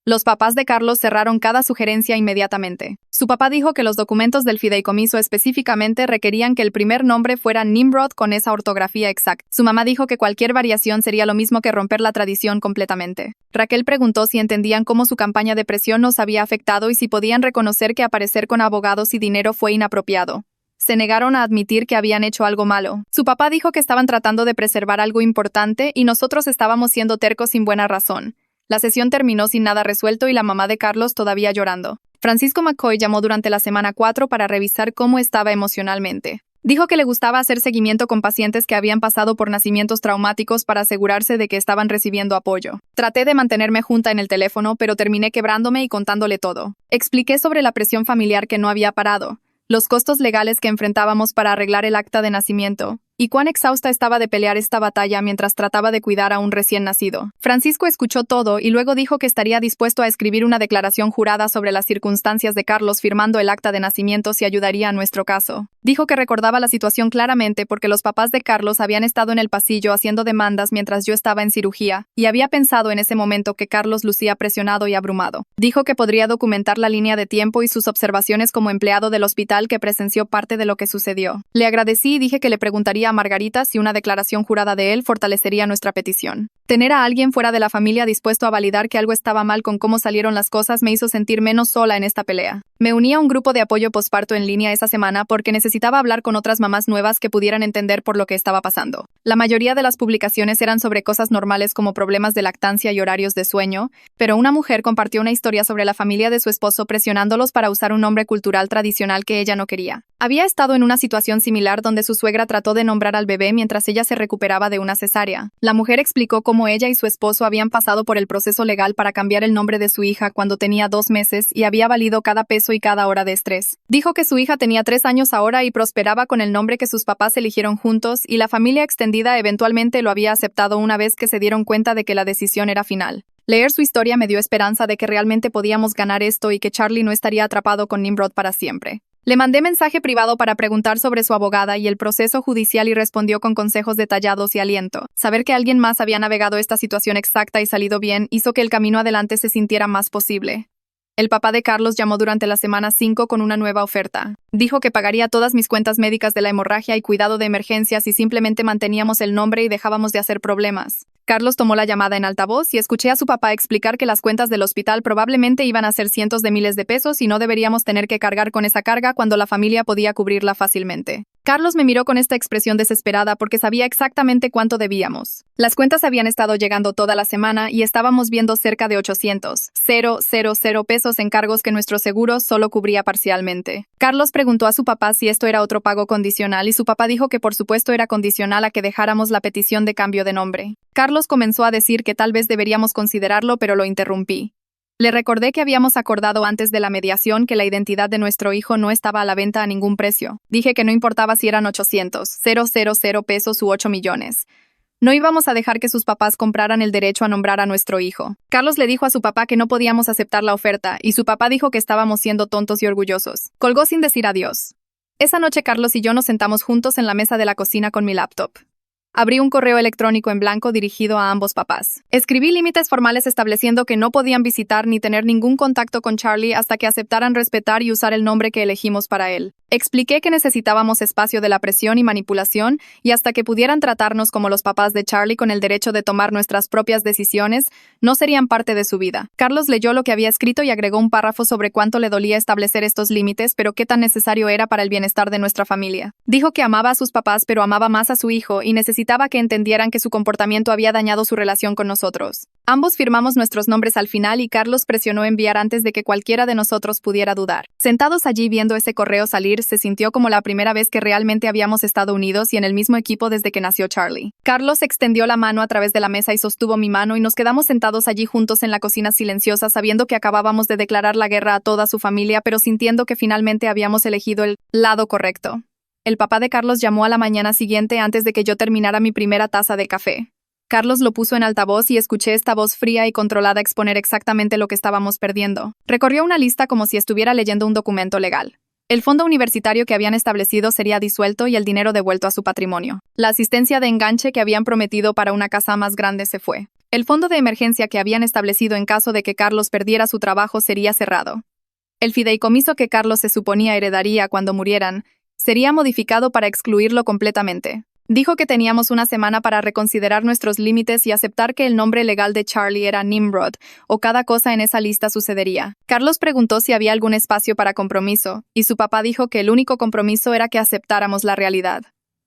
Los papás de Carlos cerraron cada sugerencia inmediatamente. Su papá dijo que los documentos del fideicomiso específicamente requerían que el primer nombre fuera Nimrod con esa ortografía exacta. Su mamá dijo que cualquier variación sería lo mismo que romper la tradición completamente. Raquel preguntó si entendían cómo su campaña de presión nos había afectado y si podían reconocer que aparecer con abogados y dinero fue inapropiado. Se negaron a admitir que habían hecho algo malo. Su papá dijo que estaban tratando de preservar algo importante y nosotros estábamos siendo tercos sin buena razón. La sesión terminó sin nada resuelto y la mamá de Carlos todavía llorando. Francisco McCoy llamó durante la semana 4 para revisar cómo estaba emocionalmente. Dijo que le gustaba hacer seguimiento con pacientes que habían pasado por nacimientos traumáticos para asegurarse de que estaban recibiendo apoyo. Traté de mantenerme junta en el teléfono, pero terminé quebrándome y contándole todo. Expliqué sobre la presión familiar que no había parado, los costos legales que enfrentábamos para arreglar el acta de nacimiento, y cuán exhausta estaba de pelear esta batalla mientras trataba de cuidar a un recién nacido. Francisco escuchó todo y luego dijo que estaría dispuesto a escribir una declaración jurada sobre las circunstancias de Carlos firmando el acta de nacimiento si ayudaría a nuestro caso. Dijo que recordaba la situación claramente porque los papás de Carlos habían estado en el pasillo haciendo demandas mientras yo estaba en cirugía, y había pensado en ese momento que Carlos lucía presionado y abrumado. Dijo que podría documentar la línea de tiempo y sus observaciones como empleado del hospital que presenció parte de lo que sucedió. Le agradecí y dije que le preguntaría a Margarita si una declaración jurada de él fortalecería nuestra petición. Tener a alguien fuera de la familia dispuesto a validar que algo estaba mal con cómo salieron las cosas me hizo sentir menos sola en esta pelea. Me uní a un grupo de apoyo posparto en línea esa semana porque necesitaba hablar con otras mamás nuevas que pudieran entender por lo que estaba pasando. La mayoría de las publicaciones eran sobre cosas normales como problemas de lactancia y horarios de sueño, pero una mujer compartió una historia sobre la familia de su esposo presionándolos para usar un nombre cultural tradicional que ella no quería. Había estado en una situación similar donde su suegra trató de nombrar al bebé mientras ella se recuperaba de una cesárea. La mujer explicó cómo ella y su esposo habían pasado por el proceso legal para cambiar el nombre de su hija cuando tenía 2 meses y había valido cada peso y cada hora de estrés. Dijo que su hija tenía 3 años ahora y prosperaba con el nombre que sus papás eligieron juntos y la familia extendida eventualmente lo había aceptado una vez que se dieron cuenta de que la decisión era final. Leer su historia me dio esperanza de que realmente podíamos ganar esto y que Charlie no estaría atrapado con Nimrod para siempre. Le mandé mensaje privado para preguntar sobre su abogada y el proceso judicial y respondió con consejos detallados y aliento. Saber que alguien más había navegado esta situación exacta y salido bien hizo que el camino adelante se sintiera más posible. El papá de Carlos llamó durante la semana 5 con una nueva oferta. Dijo que pagaría todas mis cuentas médicas de la hemorragia y cuidado de emergencias si simplemente manteníamos el nombre y dejábamos de hacer problemas. Carlos tomó la llamada en altavoz y escuché a su papá explicar que las cuentas del hospital probablemente iban a ser cientos de miles de pesos y no deberíamos tener que cargar con esa carga cuando la familia podía cubrirla fácilmente. Carlos me miró con esta expresión desesperada porque sabía exactamente cuánto debíamos. Las cuentas habían estado llegando toda la semana y estábamos viendo cerca de 800,000 pesos en cargos que nuestro seguro solo cubría parcialmente. Carlos preguntó a su papá si esto era otro pago condicional y su papá dijo que por supuesto era condicional a que dejáramos la petición de cambio de nombre. Carlos comenzó a decir que tal vez deberíamos considerarlo, pero lo interrumpí. Le recordé que habíamos acordado antes de la mediación que la identidad de nuestro hijo no estaba a la venta a ningún precio. Dije que no importaba si eran 800,000 pesos u 8 millones. No íbamos a dejar que sus papás compraran el derecho a nombrar a nuestro hijo. Carlos le dijo a su papá que no podíamos aceptar la oferta y su papá dijo que estábamos siendo tontos y orgullosos. Colgó sin decir adiós. Esa noche Carlos y yo nos sentamos juntos en la mesa de la cocina con mi laptop. Abrí un correo electrónico en blanco dirigido a ambos papás. Escribí límites formales estableciendo que no podían visitar ni tener ningún contacto con Charlie hasta que aceptaran respetar y usar el nombre que elegimos para él. Expliqué que necesitábamos espacio de la presión y manipulación y hasta que pudieran tratarnos como los papás de Charlie con el derecho de tomar nuestras propias decisiones, no serían parte de su vida. Carlos leyó lo que había escrito y agregó un párrafo sobre cuánto le dolía establecer estos límites, pero qué tan necesario era para el bienestar de nuestra familia. Dijo que amaba a sus papás, pero amaba más a su hijo y necesitaba que entendieran que su comportamiento había dañado su relación con nosotros. Ambos firmamos nuestros nombres al final y Carlos presionó enviar antes de que cualquiera de nosotros pudiera dudar. Sentados allí viendo ese correo salir, se sintió como la primera vez que realmente habíamos estado unidos y en el mismo equipo desde que nació Charlie. Carlos extendió la mano a través de la mesa y sostuvo mi mano y nos quedamos sentados allí juntos en la cocina silenciosa sabiendo que acabábamos de declarar la guerra a toda su familia, pero sintiendo que finalmente habíamos elegido el lado correcto. El papá de Carlos llamó a la mañana siguiente antes de que yo terminara mi primera taza de café. Carlos lo puso en altavoz y escuché esta voz fría y controlada exponer exactamente lo que estábamos perdiendo. Recorrió una lista como si estuviera leyendo un documento legal. El fondo universitario que habían establecido sería disuelto y el dinero devuelto a su patrimonio. La asistencia de enganche que habían prometido para una casa más grande se fue. El fondo de emergencia que habían establecido en caso de que Carlos perdiera su trabajo sería cerrado. El fideicomiso que Carlos se suponía heredaría cuando murieran sería modificado para excluirlo completamente. Dijo que teníamos una semana para reconsiderar nuestros límites y aceptar que el nombre legal de Charlie era Nimrod, o cada cosa en esa lista sucedería. Carlos preguntó si había algún espacio para compromiso, y su papá dijo que el único compromiso era que aceptáramos la realidad.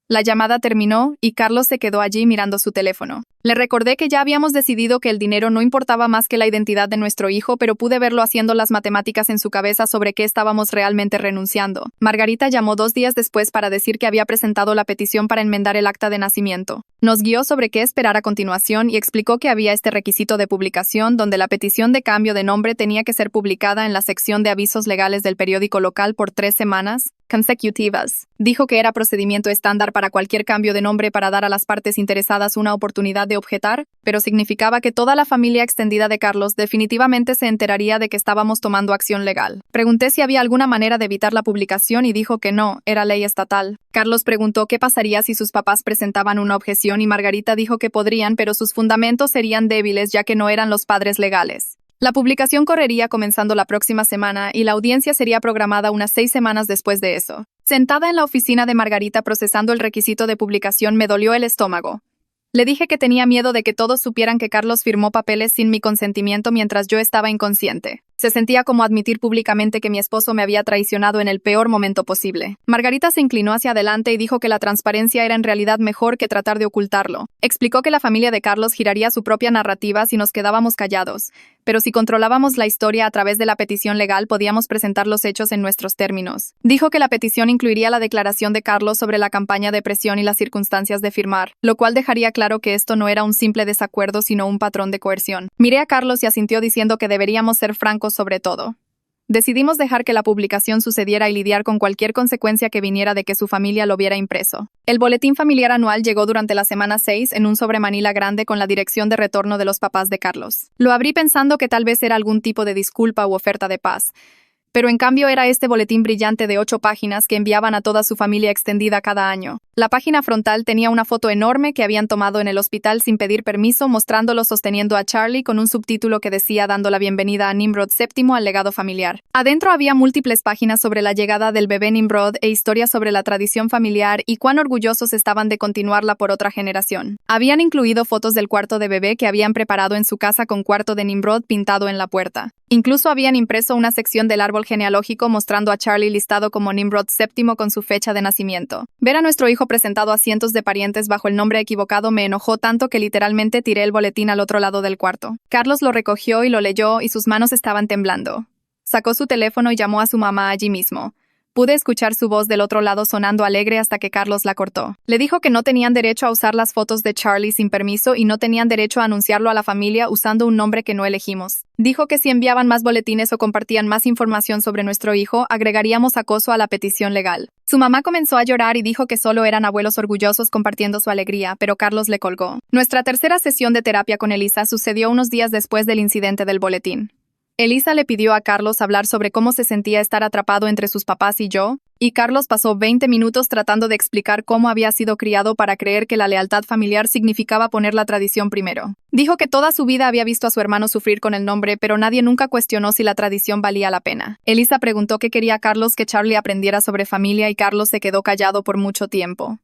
La llamada terminó y Carlos se quedó allí mirando su teléfono. Le recordé que ya habíamos decidido que el dinero no importaba más que la identidad de nuestro hijo, pero pude verlo haciendo las matemáticas en su cabeza sobre qué estábamos realmente renunciando. Margarita llamó 2 días después para decir que había presentado la petición para enmendar el acta de nacimiento. Nos guió sobre qué esperar a continuación y explicó que había este requisito de publicación donde la petición de cambio de nombre tenía que ser publicada en la sección de avisos legales del periódico local por 3 semanas consecutivas. Dijo que era procedimiento estándar para cualquier cambio de nombre para dar a las partes interesadas una oportunidad de objetar, pero significaba que toda la familia extendida de Carlos definitivamente se enteraría de que estábamos tomando acción legal. Pregunté si había alguna manera de evitar la publicación y dijo que no, era ley estatal. Carlos preguntó qué pasaría si sus papás presentaban una objeción y Margarita dijo que podrían, pero sus fundamentos serían débiles ya que no eran los padres legales. La publicación correría comenzando la próxima semana y la audiencia sería programada unas 6 semanas después de eso. Sentada en la oficina de Margarita procesando el requisito de publicación me dolió el estómago. Le dije que tenía miedo de que todos supieran que Carlos firmó papeles sin mi consentimiento mientras yo estaba inconsciente. Se sentía como admitir públicamente que mi esposo me había traicionado en el peor momento posible. Margarita se inclinó hacia adelante y dijo que la transparencia era en realidad mejor que tratar de ocultarlo. Explicó que la familia de Carlos giraría su propia narrativa si nos quedábamos callados, pero si controlábamos la historia a través de la petición legal podíamos presentar los hechos en nuestros términos. Dijo que la petición incluiría la declaración de Carlos sobre la campaña de presión y las circunstancias de firmar, lo cual dejaría claro que esto no era un simple desacuerdo sino un patrón de coerción. Miré a Carlos y asintió diciendo que deberíamos ser francos sobre todo. Decidimos dejar que la publicación sucediera y lidiar con cualquier consecuencia que viniera de que su familia lo viera impreso. El boletín familiar anual llegó durante la semana 6 en un sobremanila grande con la dirección de retorno de los papás de Carlos. Lo abrí pensando que tal vez era algún tipo de disculpa u oferta de paz, pero en cambio era este boletín brillante de 8 páginas que enviaban a toda su familia extendida cada año. La página frontal tenía una foto enorme que habían tomado en el hospital sin pedir permiso, mostrándolo sosteniendo a Charlie con un subtítulo que decía dando la bienvenida a Nimrod VII al legado familiar. Adentro había múltiples páginas sobre la llegada del bebé Nimrod e historias sobre la tradición familiar y cuán orgullosos estaban de continuarla por otra generación. Habían incluido fotos del cuarto de bebé que habían preparado en su casa con cuarto de Nimrod pintado en la puerta. Incluso habían impreso una sección del árbol genealógico mostrando a Charlie listado como Nimrod VII con su fecha de nacimiento. Ver a nuestro hijo presentado a cientos de parientes bajo el nombre equivocado me enojó tanto que literalmente tiré el boletín al otro lado del cuarto. Carlos lo recogió y lo leyó y sus manos estaban temblando. Sacó su teléfono y llamó a su mamá allí mismo. Pude escuchar su voz del otro lado sonando alegre hasta que Carlos la cortó. Le dijo que no tenían derecho a usar las fotos de Charlie sin permiso y no tenían derecho a anunciarlo a la familia usando un nombre que no elegimos. Dijo que si enviaban más boletines o compartían más información sobre nuestro hijo, agregaríamos acoso a la petición legal. Su mamá comenzó a llorar y dijo que solo eran abuelos orgullosos compartiendo su alegría, pero Carlos le colgó. Nuestra tercera sesión de terapia con Elisa sucedió unos días después del incidente del boletín. Elisa le pidió a Carlos hablar sobre cómo se sentía estar atrapado entre sus papás y yo, y Carlos pasó 20 minutos tratando de explicar cómo había sido criado para creer que la lealtad familiar significaba poner la tradición primero. Dijo que toda su vida había visto a su hermano sufrir con el nombre, pero nadie nunca cuestionó si la tradición valía la pena. Elisa preguntó qué quería Carlos que Charlie aprendiera sobre familia y Carlos se quedó callado por mucho tiempo.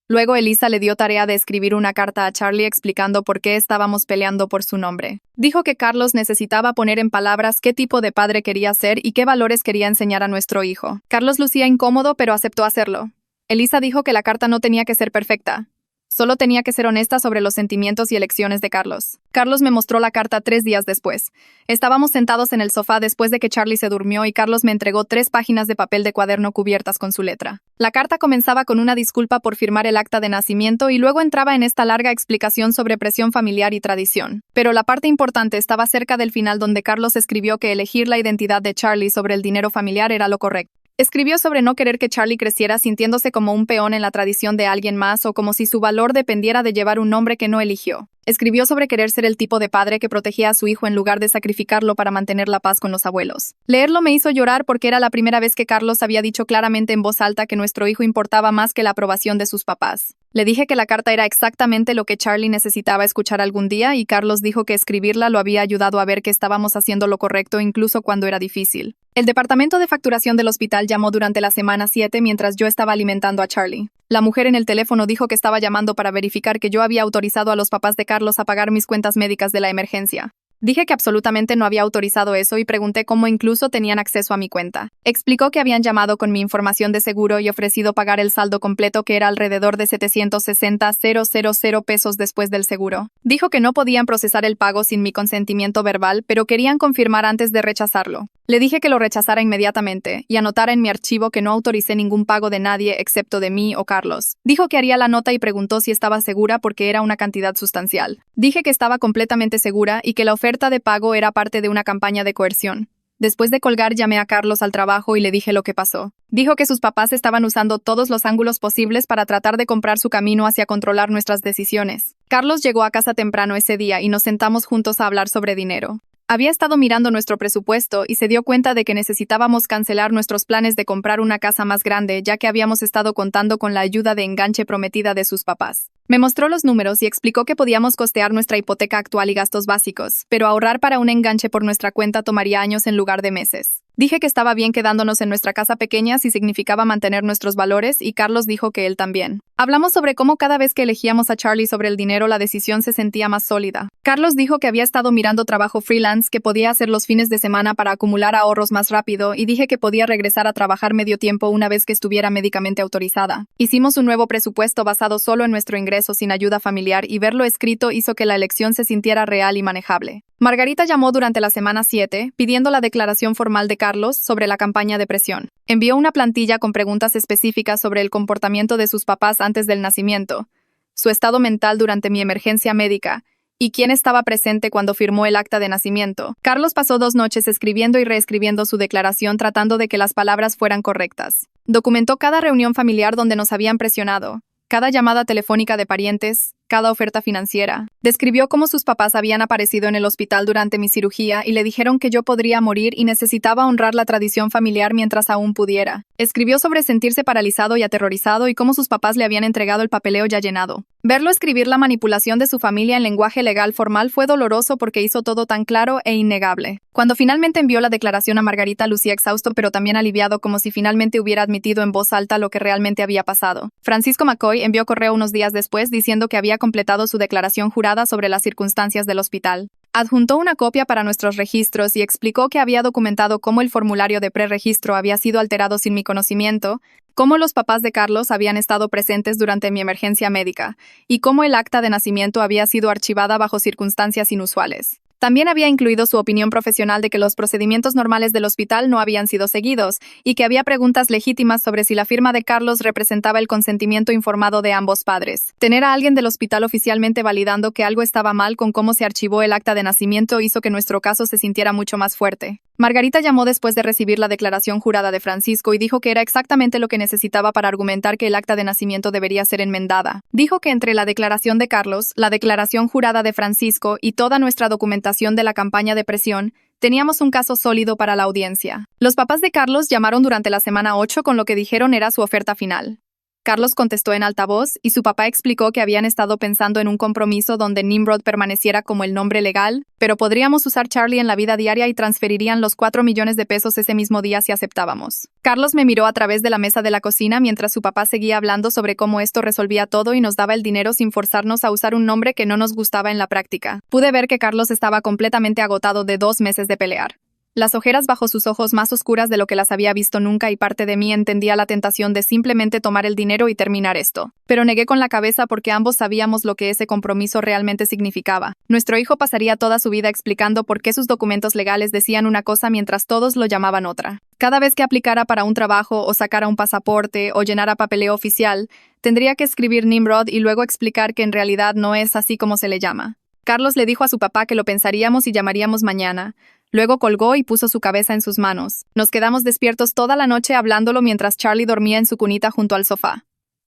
Luego Elisa le dio tarea de escribir una carta a Charlie explicando por qué estábamos peleando por su nombre. Dijo que Carlos necesitaba poner en palabras qué tipo de padre quería ser y qué valores quería enseñar a nuestro hijo. Carlos lucía incómodo, pero aceptó hacerlo. Elisa dijo que la carta no tenía que ser perfecta. Solo tenía que ser honesta sobre los sentimientos y elecciones de Carlos. Carlos me mostró la carta 3 días después. Estábamos sentados en el sofá después de que Charlie se durmió y Carlos me entregó 3 páginas de papel de cuaderno cubiertas con su letra. La carta comenzaba con una disculpa por firmar el acta de nacimiento y luego entraba en esta larga explicación sobre presión familiar y tradición. Pero la parte importante estaba cerca del final donde Carlos escribió que elegir la identidad de Charlie sobre el dinero familiar era lo correcto. Escribió sobre no querer que Charlie creciera sintiéndose como un peón en la tradición de alguien más o como si su valor dependiera de llevar un nombre que no eligió. Escribió sobre querer ser el tipo de padre que protegía a su hijo en lugar de sacrificarlo para mantener la paz con los abuelos. Leerlo me hizo llorar porque era la primera vez que Carlos había dicho claramente en voz alta que nuestro hijo importaba más que la aprobación de sus papás. Le dije que la carta era exactamente lo que Charlie necesitaba escuchar algún día y Carlos dijo que escribirla lo había ayudado a ver que estábamos haciendo lo correcto incluso cuando era difícil. El departamento de facturación del hospital llamó durante la semana 7 mientras yo estaba alimentando a Charlie. La mujer en el teléfono dijo que estaba llamando para verificar que yo había autorizado a los papás de Carlos a pagar mis cuentas médicas de la emergencia. Dije que absolutamente no había autorizado eso y pregunté cómo incluso tenían acceso a mi cuenta. Explicó que habían llamado con mi información de seguro y ofrecido pagar el saldo completo que era alrededor de $760,000 pesos después del seguro. Dijo que no podían procesar el pago sin mi consentimiento verbal, pero querían confirmar antes de rechazarlo. Le dije que lo rechazara inmediatamente y anotara en mi archivo que no autoricé ningún pago de nadie excepto de mí o Carlos. Dijo que haría la nota y preguntó si estaba segura porque era una cantidad sustancial. Dije que estaba completamente segura y que la oferta de pago era parte de una campaña de coerción. Después de colgar, llamé a Carlos al trabajo y le dije lo que pasó. Dijo que sus papás estaban usando todos los ángulos posibles para tratar de comprar su camino hacia controlar nuestras decisiones. Carlos llegó a casa temprano ese día y nos sentamos juntos a hablar sobre dinero. Había estado mirando nuestro presupuesto y se dio cuenta de que necesitábamos cancelar nuestros planes de comprar una casa más grande, ya que habíamos estado contando con la ayuda de enganche prometida de sus papás. Me mostró los números y explicó que podíamos costear nuestra hipoteca actual y gastos básicos, pero ahorrar para un enganche por nuestra cuenta tomaría años en lugar de meses. Dije que estaba bien quedándonos en nuestra casa pequeña si significaba mantener nuestros valores y Carlos dijo que él también. Hablamos sobre cómo cada vez que elegíamos a Charlie sobre el dinero la decisión se sentía más sólida. Carlos dijo que había estado mirando trabajo freelance que podía hacer los fines de semana para acumular ahorros más rápido y dije que podía regresar a trabajar medio tiempo una vez que estuviera médicamente autorizada. Hicimos un nuevo presupuesto basado solo en nuestro ingreso sin ayuda familiar y verlo escrito hizo que la elección se sintiera real y manejable. Margarita llamó durante la semana 7, pidiendo la declaración formal de Carlos sobre la campaña de presión. Envió una plantilla con preguntas específicas sobre el comportamiento de sus papás antes del nacimiento, su estado mental durante mi emergencia médica, y quién estaba presente cuando firmó el acta de nacimiento. Carlos pasó 2 noches escribiendo y reescribiendo su declaración tratando de que las palabras fueran correctas. Documentó cada reunión familiar donde nos habían presionado, cada llamada telefónica de parientes, cada oferta financiera. Describió cómo sus papás habían aparecido en el hospital durante mi cirugía y le dijeron que yo podría morir y necesitaba honrar la tradición familiar mientras aún pudiera. Escribió sobre sentirse paralizado y aterrorizado y cómo sus papás le habían entregado el papeleo ya llenado. Verlo escribir la manipulación de su familia en lenguaje legal formal fue doloroso porque hizo todo tan claro e innegable. Cuando finalmente envió la declaración a Margarita, lucía exhausto pero también aliviado como si finalmente hubiera admitido en voz alta lo que realmente había pasado. Francisco McCoy envió correo unos días después diciendo que había completado su declaración jurada sobre las circunstancias del hospital. Adjuntó una copia para nuestros registros y explicó que había documentado cómo el formulario de preregistro había sido alterado sin mi conocimiento, cómo los papás de Carlos habían estado presentes durante mi emergencia médica, y cómo el acta de nacimiento había sido archivada bajo circunstancias inusuales. También había incluido su opinión profesional de que los procedimientos normales del hospital no habían sido seguidos y que había preguntas legítimas sobre si la firma de Carlos representaba el consentimiento informado de ambos padres. Tener a alguien del hospital oficialmente validando que algo estaba mal con cómo se archivó el acta de nacimiento hizo que nuestro caso se sintiera mucho más fuerte. Margarita llamó después de recibir la declaración jurada de Francisco y dijo que era exactamente lo que necesitaba para argumentar que el acta de nacimiento debería ser enmendada. Dijo que entre la declaración de Carlos, la declaración jurada de Francisco y toda nuestra documentación de la campaña de presión, Teníamos un caso sólido para la audiencia. Los papás de Carlos llamaron durante la semana 8 con lo que dijeron era su oferta final. Carlos contestó en altavoz y su papá explicó que habían estado pensando en un compromiso donde Nimrod permaneciera como el nombre legal, pero podríamos usar Charlie en la vida diaria y transferirían los 4 millones de pesos ese mismo día si aceptábamos. Carlos me miró a través de la mesa de la cocina mientras su papá seguía hablando sobre cómo esto resolvía todo y nos daba el dinero sin forzarnos a usar un nombre que no nos gustaba en la práctica. Pude ver que Carlos estaba completamente agotado de 2 meses de pelear. Las ojeras bajo sus ojos más oscuras de lo que las había visto nunca y parte de mí entendía la tentación de simplemente tomar el dinero y terminar esto. Pero negué con la cabeza porque ambos sabíamos lo que ese compromiso realmente significaba. Nuestro hijo pasaría toda su vida explicando por qué sus documentos legales decían una cosa mientras todos lo llamaban otra. Cada vez que aplicara para un trabajo o sacara un pasaporte o llenara papeleo oficial, tendría que escribir Nimrod y luego explicar que en realidad no es así como se le llama. Carlos le dijo a su papá que lo pensaríamos y llamaríamos mañana. Luego colgó y puso su cabeza en sus manos. Nos quedamos despiertos toda la noche hablándolo mientras Charlie dormía en su cunita junto al sofá.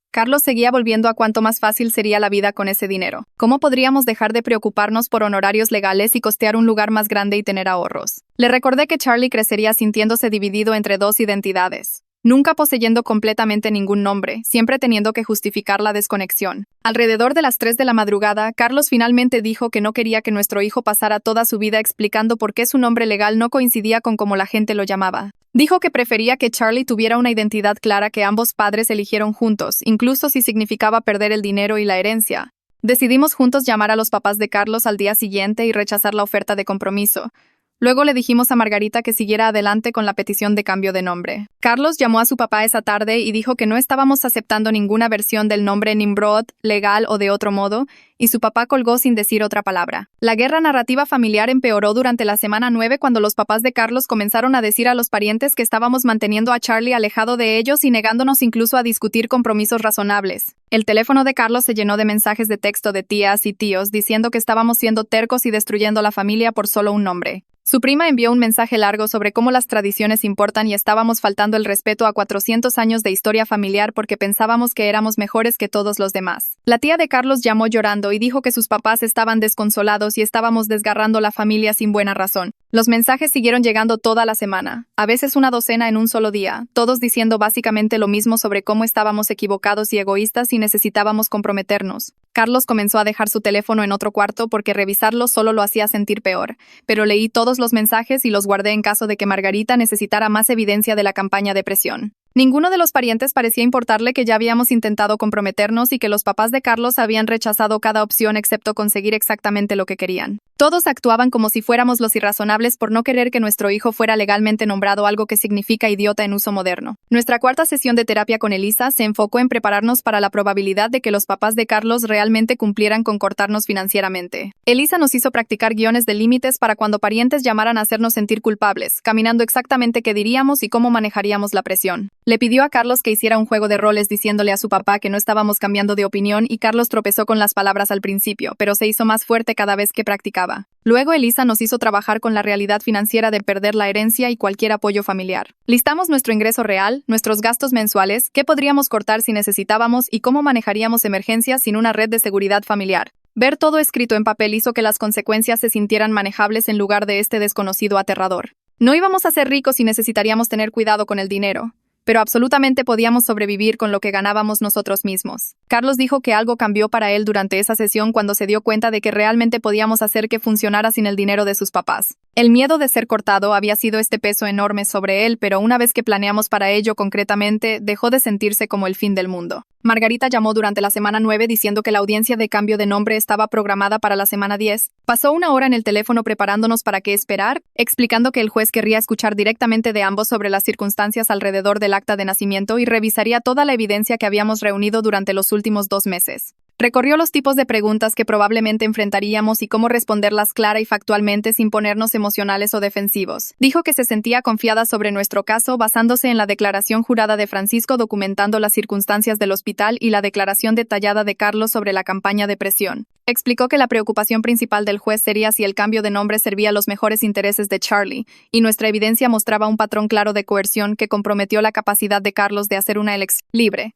Carlos seguía volviendo a cuánto más fácil sería la vida con ese dinero. ¿Cómo podríamos dejar de preocuparnos por honorarios legales y costear un lugar más grande y tener ahorros? Le recordé que Charlie crecería sintiéndose dividido entre 2 identidades. Nunca poseyendo completamente ningún nombre, siempre teniendo que justificar la desconexión. Alrededor de las 3 de la madrugada, Carlos finalmente dijo que no quería que nuestro hijo pasara toda su vida explicando por qué su nombre legal no coincidía con cómo la gente lo llamaba. Dijo que prefería que Charlie tuviera una identidad clara que ambos padres eligieron juntos, incluso si significaba perder el dinero y la herencia. Decidimos juntos llamar a los papás de Carlos al día siguiente y rechazar la oferta de compromiso. Luego le dijimos a Margarita que siguiera adelante con la petición de cambio de nombre. Carlos llamó a su papá esa tarde y dijo que no estábamos aceptando ninguna versión del nombre Nimrod, legal o de otro modo, y su papá colgó sin decir otra palabra. La guerra narrativa familiar empeoró durante la semana 9 cuando los papás de Carlos comenzaron a decir a los parientes que estábamos manteniendo a Charlie alejado de ellos y negándonos incluso a discutir compromisos razonables. El teléfono de Carlos se llenó de mensajes de texto de tías y tíos diciendo que estábamos siendo tercos y destruyendo la familia por solo un nombre. Su prima envió un mensaje largo sobre cómo las tradiciones importan y estábamos faltando el respeto a 400 años de historia familiar porque pensábamos que éramos mejores que todos los demás. La tía de Carlos llamó llorando y dijo que sus papás estaban desconsolados y estábamos desgarrando la familia sin buena razón. Los mensajes siguieron llegando toda la semana, a veces una docena en un solo día, todos diciendo básicamente lo mismo sobre cómo estábamos equivocados y egoístas y necesitábamos comprometernos. Carlos comenzó a dejar su teléfono en otro cuarto porque revisarlo solo lo hacía sentir peor, pero leí todos los mensajes y los guardé en caso de que Margarita necesitara más evidencia de la campaña de presión. Ninguno de los parientes parecía importarle que ya habíamos intentado comprometernos y que los papás de Carlos habían rechazado cada opción excepto conseguir exactamente lo que querían. Todos actuaban como si fuéramos los irrazonables por no querer que nuestro hijo fuera legalmente nombrado, algo que significa idiota en uso moderno. Nuestra cuarta sesión de terapia con Elisa se enfocó en prepararnos para la probabilidad de que los papás de Carlos realmente cumplieran con cortarnos financieramente. Elisa nos hizo practicar guiones de límites para cuando parientes llamaran a hacernos sentir culpables, caminando exactamente qué diríamos y cómo manejaríamos la presión. Le pidió a Carlos que hiciera un juego de roles diciéndole a su papá que no estábamos cambiando de opinión y Carlos tropezó con las palabras al principio, pero se hizo más fuerte cada vez que practicaba. Luego Elisa nos hizo trabajar con la realidad financiera de perder la herencia y cualquier apoyo familiar. Listamos nuestro ingreso real, nuestros gastos mensuales, qué podríamos cortar si necesitábamos y cómo manejaríamos emergencias sin una red de seguridad familiar. Ver todo escrito en papel hizo que las consecuencias se sintieran manejables en lugar de este desconocido aterrador. No íbamos a ser ricos y necesitaríamos tener cuidado con el dinero, pero absolutamente podíamos sobrevivir con lo que ganábamos nosotros mismos. Carlos dijo que algo cambió para él durante esa sesión cuando se dio cuenta de que realmente podíamos hacer que funcionara sin el dinero de sus papás. El miedo de ser cortado había sido este peso enorme sobre él, pero una vez que planeamos para ello concretamente, dejó de sentirse como el fin del mundo. Margarita llamó durante la semana 9 diciendo que la audiencia de cambio de nombre estaba programada para la semana 10. Pasó una hora en el teléfono preparándonos para qué esperar, explicando que el juez querría escuchar directamente de ambos sobre las circunstancias alrededor del acta de nacimiento y revisaría toda la evidencia que habíamos reunido durante los últimos 2 meses. Recorrió los tipos de preguntas que probablemente enfrentaríamos y cómo responderlas clara y factualmente sin ponernos emocionales o defensivos. Dijo que se sentía confiada sobre nuestro caso basándose en la declaración jurada de Francisco documentando las circunstancias del hospital y la declaración detallada de Carlos sobre la campaña de presión. Explicó que la preocupación principal del juez sería si el cambio de nombre servía a los mejores intereses de Charlie, y nuestra evidencia mostraba un patrón claro de coerción que comprometió la capacidad de Carlos de hacer una elección libre.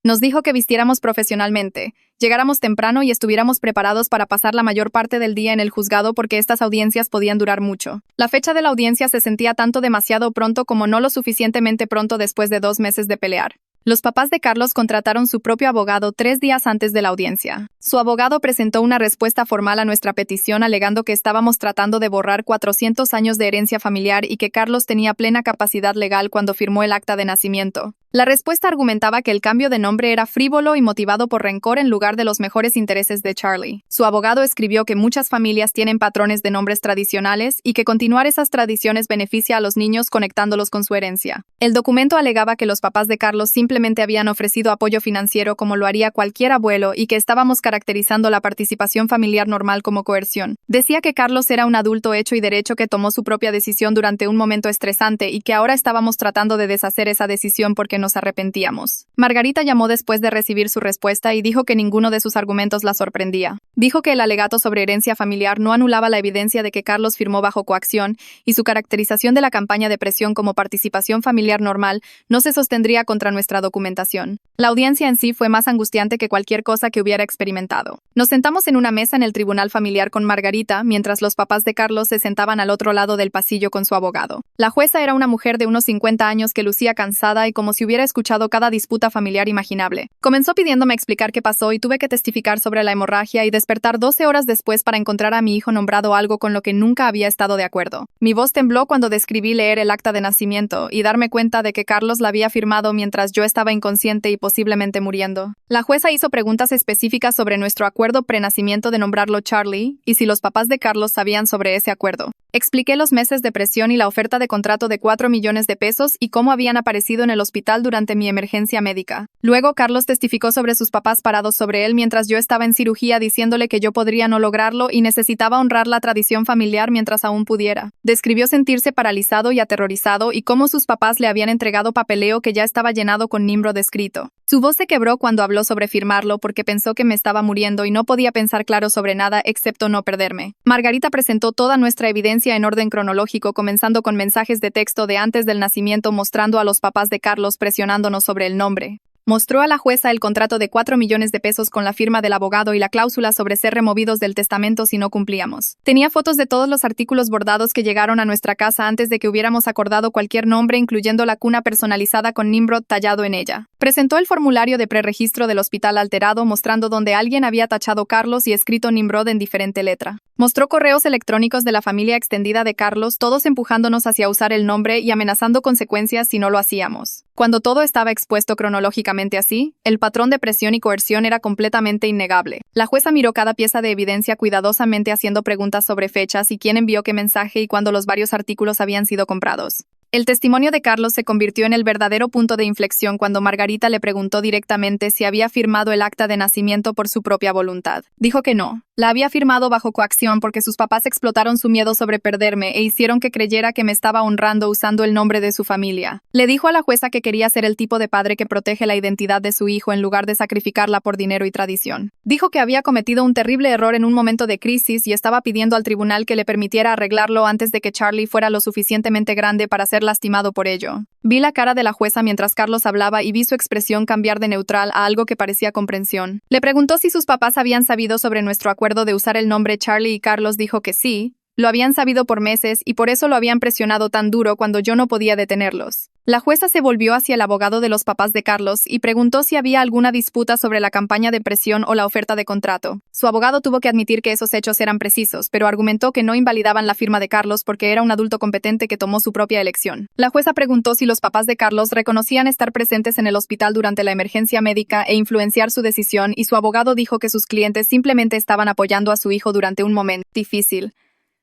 Nos dijo que vistiéramos profesionalmente, llegáramos temprano y estuviéramos preparados para pasar la mayor parte del día en el juzgado porque estas audiencias podían durar mucho. La fecha de la audiencia se sentía tanto demasiado pronto como no lo suficientemente pronto después de 2 meses de pelear. Los papás de Carlos contrataron su propio abogado 3 días antes de la audiencia. Su abogado presentó una respuesta formal a nuestra petición alegando que estábamos tratando de borrar 400 años de herencia familiar y que Carlos tenía plena capacidad legal cuando firmó el acta de nacimiento. La respuesta argumentaba que el cambio de nombre era frívolo y motivado por rencor en lugar de los mejores intereses de Charlie. Su abogado escribió que muchas familias tienen patrones de nombres tradicionales y que continuar esas tradiciones beneficia a los niños conectándolos con su herencia. El documento alegaba que los papás de Carlos simplemente habían ofrecido apoyo financiero como lo haría cualquier abuelo y que estábamos caracterizando la participación familiar normal como coerción. Decía que Carlos era un adulto hecho y derecho que tomó su propia decisión durante un momento estresante y que ahora estábamos tratando de deshacer esa decisión porque nos arrepentíamos. Margarita llamó después de recibir su respuesta y dijo que ninguno de sus argumentos la sorprendía. Dijo que el alegato sobre herencia familiar no anulaba la evidencia de que Carlos firmó bajo coacción y su caracterización de la campaña de presión como participación familiar normal no se sostendría contra nuestra documentación. La audiencia en sí fue más angustiante que cualquier cosa que hubiera experimentado. Nos sentamos en una mesa en el tribunal familiar con Margarita, mientras los papás de Carlos se sentaban al otro lado del pasillo con su abogado. La jueza era una mujer de unos 50 años que lucía cansada y como si hubiera escuchado cada disputa familiar imaginable. Comenzó pidiéndome explicar qué pasó y tuve que testificar sobre la hemorragia y despertar 12 horas después para encontrar a mi hijo nombrado algo con lo que nunca había estado de acuerdo. Mi voz tembló cuando describí leer el acta de nacimiento y darme cuenta de que Carlos la había firmado mientras yo estaba inconsciente y posiblemente muriendo. La jueza hizo preguntas específicas sobre nuestro acuerdo prenacimiento de nombrarlo Charlie y si los papás de Carlos sabían sobre ese acuerdo. Expliqué los meses de presión y la oferta de contrato de 4 millones de pesos y cómo habían aparecido en el hospital durante mi emergencia médica. Luego Carlos testificó sobre sus papás parados sobre él mientras yo estaba en cirugía diciéndole que yo podría no lograrlo y necesitaba honrar la tradición familiar mientras aún pudiera. Describió sentirse paralizado y aterrorizado y cómo sus papás le habían entregado papeleo que ya estaba llenado con Nimrod escrito. Su voz se quebró cuando habló sobre firmarlo porque pensó que me estaba muriendo y no podía pensar claro sobre nada excepto no perderme. Margarita presentó toda nuestra evidencia en orden cronológico, comenzando con mensajes de texto de antes del nacimiento mostrando a los papás de Carlos presionándonos sobre el nombre. Mostró a la jueza el contrato de 4 millones de pesos con la firma del abogado y la cláusula sobre ser removidos del testamento si no cumplíamos. Tenía fotos de todos los artículos bordados que llegaron a nuestra casa antes de que hubiéramos acordado cualquier nombre, incluyendo la cuna personalizada con Nimrod tallado en ella. Presentó el formulario de preregistro del hospital alterado, mostrando donde alguien había tachado Carlos y escrito Nimrod en diferente letra. Mostró correos electrónicos de la familia extendida de Carlos, todos empujándonos hacia usar el nombre y amenazando consecuencias si no lo hacíamos. Cuando todo estaba expuesto cronológicamente así, el patrón de presión y coerción era completamente innegable. La jueza miró cada pieza de evidencia cuidadosamente haciendo preguntas sobre fechas y quién envió qué mensaje y cuándo los varios artículos habían sido comprados. El testimonio de Carlos se convirtió en el verdadero punto de inflexión cuando Margarita le preguntó directamente si había firmado el acta de nacimiento por su propia voluntad. Dijo que no. La había firmado bajo coacción porque sus papás explotaron su miedo sobre perderme e hicieron que creyera que me estaba honrando usando el nombre de su familia. Le dijo a la jueza que quería ser el tipo de padre que protege la identidad de su hijo en lugar de sacrificarla por dinero y tradición. Dijo que había cometido un terrible error en un momento de crisis y estaba pidiendo al tribunal que le permitiera arreglarlo antes de que Charlie fuera lo suficientemente grande para ser lastimado por ello. Vi la cara de la jueza mientras Carlos hablaba y vi su expresión cambiar de neutral a algo que parecía comprensión. Le preguntó si sus papás habían sabido sobre nuestro acuerdo de usar el nombre Charlie y Carlos dijo que sí, lo habían sabido por meses y por eso lo habían presionado tan duro cuando yo no podía detenerlos. La jueza se volvió hacia el abogado de los papás de Carlos y preguntó si había alguna disputa sobre la campaña de presión o la oferta de contrato. Su abogado tuvo que admitir que esos hechos eran precisos, pero argumentó que no invalidaban la firma de Carlos porque era un adulto competente que tomó su propia elección. La jueza preguntó si los papás de Carlos reconocían estar presentes en el hospital durante la emergencia médica e influenciar su decisión y su abogado dijo que sus clientes simplemente estaban apoyando a su hijo durante un momento difícil.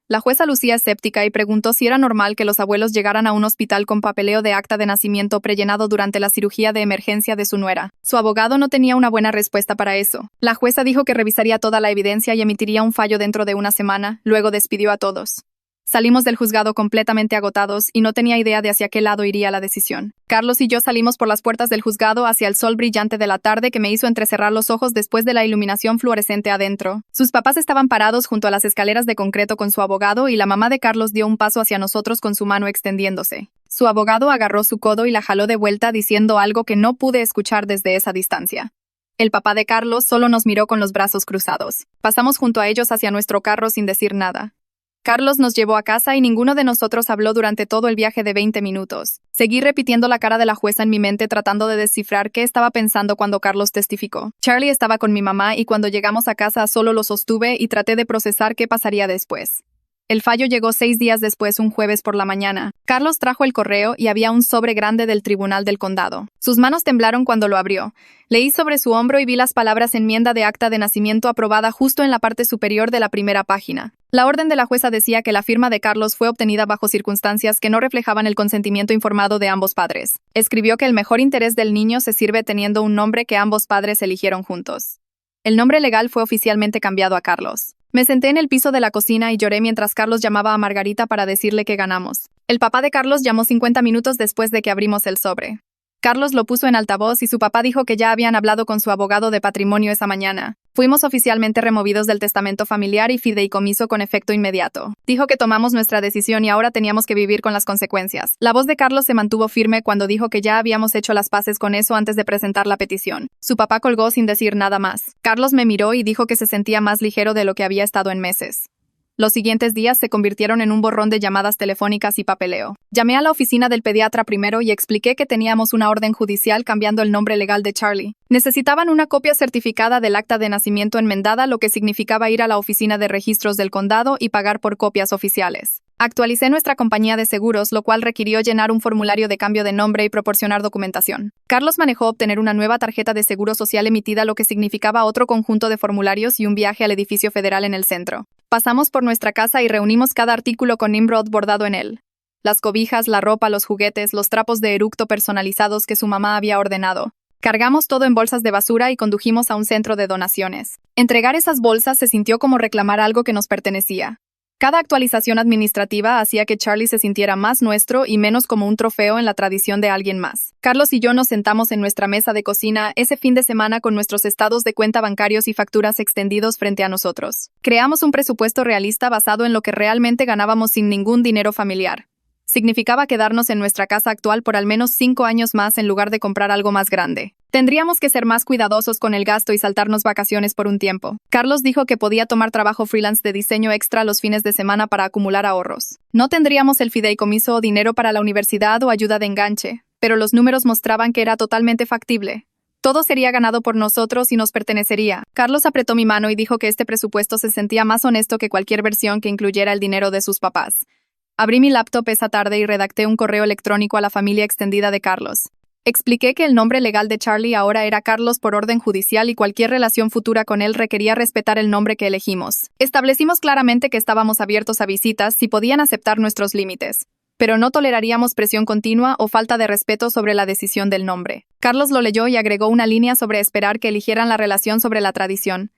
La jueza lucía escéptica y preguntó si era normal que los abuelos llegaran a un hospital con papeleo de acta de nacimiento prellenado durante la cirugía de emergencia de su nuera. Su abogado no tenía una buena respuesta para eso. La jueza dijo que revisaría toda la evidencia y emitiría un fallo dentro de una semana, luego despidió a todos. Salimos del juzgado completamente agotados y no tenía idea de hacia qué lado iría la decisión. Carlos y yo salimos por las puertas del juzgado hacia el sol brillante de la tarde que me hizo entrecerrar los ojos después de la iluminación fluorescente adentro. Sus papás estaban parados junto a las escaleras de concreto con su abogado y la mamá de Carlos dio un paso hacia nosotros con su mano extendiéndose. Su abogado agarró su codo y la jaló de vuelta diciendo algo que no pude escuchar desde esa distancia. El papá de Carlos solo nos miró con los brazos cruzados. Pasamos junto a ellos hacia nuestro carro sin decir nada. Carlos nos llevó a casa y ninguno de nosotros habló durante todo el viaje de 20 minutos. Seguí repitiendo la cara de la jueza en mi mente tratando de descifrar qué estaba pensando cuando Carlos testificó. Charlie estaba con mi mamá y cuando llegamos a casa solo lo sostuve y traté de procesar qué pasaría después. El fallo llegó 6 días después, un jueves por la mañana. Carlos trajo el correo y había un sobre grande del Tribunal del Condado. Sus manos temblaron cuando lo abrió. Leí sobre su hombro y vi las palabras enmienda de acta de nacimiento aprobada justo en la parte superior de la primera página. La orden de la jueza decía que la firma de Carlos fue obtenida bajo circunstancias que no reflejaban el consentimiento informado de ambos padres. Escribió que el mejor interés del niño se sirve teniendo un nombre que ambos padres eligieron juntos. El nombre legal fue oficialmente cambiado a Carlos. Me senté en el piso de la cocina y lloré mientras Carlos llamaba a Margarita para decirle que ganamos. El papá de Carlos llamó 50 minutos después de que abrimos el sobre. Carlos lo puso en altavoz y su papá dijo que ya habían hablado con su abogado de patrimonio esa mañana. Fuimos oficialmente removidos del testamento familiar y fideicomiso con efecto inmediato. Dijo que tomamos nuestra decisión y ahora teníamos que vivir con las consecuencias. La voz de Carlos se mantuvo firme cuando dijo que ya habíamos hecho las paces con eso antes de presentar la petición. Su papá colgó sin decir nada más. Carlos me miró y dijo que se sentía más ligero de lo que había estado en meses. Los siguientes días se convirtieron en un borrón de llamadas telefónicas y papeleo. Llamé a la oficina del pediatra primero y expliqué que teníamos una orden judicial cambiando el nombre legal de Charlie. Necesitaban una copia certificada del acta de nacimiento enmendada, lo que significaba ir a la oficina de registros del condado y pagar por copias oficiales. Actualicé nuestra compañía de seguros, lo cual requirió llenar un formulario de cambio de nombre y proporcionar documentación. Carlos manejó obtener una nueva tarjeta de seguro social emitida, lo que significaba otro conjunto de formularios y un viaje al edificio federal en el centro. Pasamos por nuestra casa y reunimos cada artículo con Nimrod bordado en él. Las cobijas, la ropa, los juguetes, los trapos de eructo personalizados que su mamá había ordenado. Cargamos todo en bolsas de basura y condujimos a un centro de donaciones. Entregar esas bolsas se sintió como reclamar algo que nos pertenecía. Cada actualización administrativa hacía que Charlie se sintiera más nuestro y menos como un trofeo en la tradición de alguien más. Carlos y yo nos sentamos en nuestra mesa de cocina ese fin de semana con nuestros estados de cuenta bancarios y facturas extendidos frente a nosotros. Creamos un presupuesto realista basado en lo que realmente ganábamos sin ningún dinero familiar. Significaba quedarnos en nuestra casa actual por al menos 5 años más en lugar de comprar algo más grande. Tendríamos que ser más cuidadosos con el gasto y saltarnos vacaciones por un tiempo. Carlos dijo que podía tomar trabajo freelance de diseño extra los fines de semana para acumular ahorros. No tendríamos el fideicomiso o dinero para la universidad o ayuda de enganche, pero los números mostraban que era totalmente factible. Todo sería ganado por nosotros y nos pertenecería. Carlos apretó mi mano y dijo que este presupuesto se sentía más honesto que cualquier versión que incluyera el dinero de sus papás. Abrí mi laptop esa tarde y redacté un correo electrónico a la familia extendida de Carlos. Expliqué que el nombre legal de Charlie ahora era Carlos por orden judicial y cualquier relación futura con él requería respetar el nombre que elegimos. Establecimos claramente que estábamos abiertos a visitas si podían aceptar nuestros límites, pero no toleraríamos presión continua o falta de respeto sobre la decisión del nombre. Carlos lo leyó y agregó una línea sobre esperar que eligieran la relación sobre la tradición.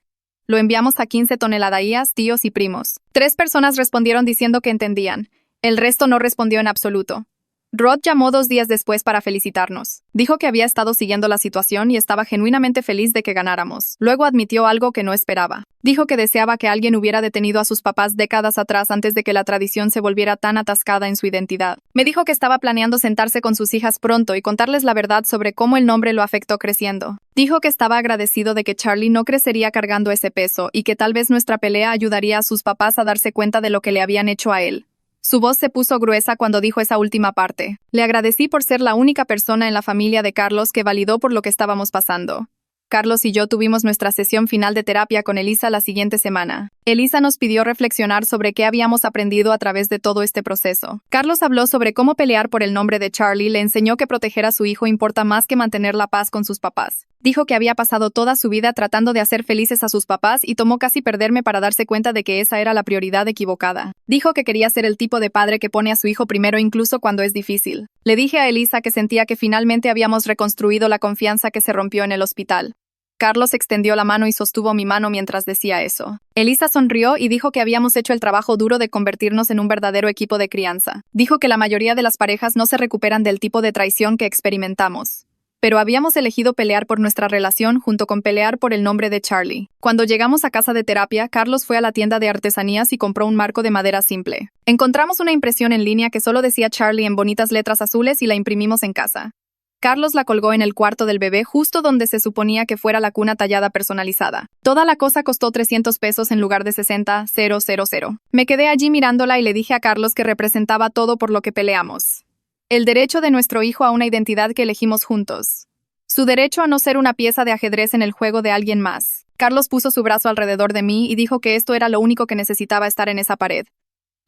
Lo enviamos a 15 toneladaías, tíos y primos. 3 personas respondieron diciendo que entendían. El resto no respondió en absoluto. Rod llamó 2 días después para felicitarnos. Dijo que había estado siguiendo la situación y estaba genuinamente feliz de que ganáramos. Luego admitió algo que no esperaba. Dijo que deseaba que alguien hubiera detenido a sus papás décadas atrás antes de que la tradición se volviera tan atascada en su identidad. Me dijo que estaba planeando sentarse con sus hijas pronto y contarles la verdad sobre cómo el nombre lo afectó creciendo. Dijo que estaba agradecido de que Charlie no crecería cargando ese peso y que tal vez nuestra pelea ayudaría a sus papás a darse cuenta de lo que le habían hecho a él. Su voz se puso gruesa cuando dijo esa última parte. Le agradecí por ser la única persona en la familia de Carlos que validó por lo que estábamos pasando. Carlos y yo tuvimos nuestra sesión final de terapia con Elisa la siguiente semana. Elisa nos pidió reflexionar sobre qué habíamos aprendido a través de todo este proceso. Carlos habló sobre cómo pelear por el nombre de Charlie, le enseñó que proteger a su hijo importa más que mantener la paz con sus papás. Dijo que había pasado toda su vida tratando de hacer felices a sus papás y tomó casi perderme para darse cuenta de que esa era la prioridad equivocada. Dijo que quería ser el tipo de padre que pone a su hijo primero incluso cuando es difícil. Le dije a Elisa que sentía que finalmente habíamos reconstruido la confianza que se rompió en el hospital. Carlos extendió la mano y sostuvo mi mano mientras decía eso. Elisa sonrió y dijo que habíamos hecho el trabajo duro de convertirnos en un verdadero equipo de crianza. Dijo que la mayoría de las parejas no se recuperan del tipo de traición que experimentamos. pero habíamos elegido pelear por nuestra relación junto con pelear por el nombre de Charlie. Cuando llegamos a casa de terapia, Carlos fue a la tienda de artesanías y compró un marco de madera simple. Encontramos una impresión en línea que solo decía Charlie en bonitas letras azules y la imprimimos en casa. Carlos la colgó en el cuarto del bebé justo donde se suponía que fuera la cuna tallada personalizada. Toda la cosa costó 300 pesos en lugar de 60,000. Me quedé allí mirándola y le dije a Carlos que representaba todo por lo que peleamos. El derecho de nuestro hijo a una identidad que elegimos juntos. Su derecho a no ser una pieza de ajedrez en el juego de alguien más. Carlos puso su brazo alrededor de mí y dijo que esto era lo único que necesitaba estar en esa pared.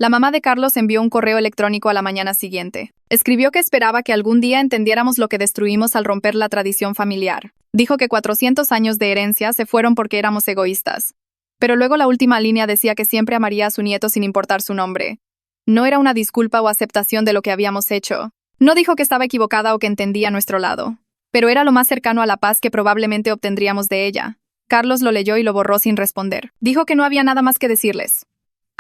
La mamá de Carlos envió un correo electrónico a la mañana siguiente. Escribió que esperaba que algún día entendiéramos lo que destruimos al romper la tradición familiar. Dijo que 400 años de herencia se fueron porque éramos egoístas. Pero luego la última línea decía que siempre amaría a su nieto sin importar su nombre. No era una disculpa o aceptación de lo que habíamos hecho. No dijo que estaba equivocada o que entendía nuestro lado. Pero era lo más cercano a la paz que probablemente obtendríamos de ella. Carlos lo leyó y lo borró sin responder. Dijo que no había nada más que decirles.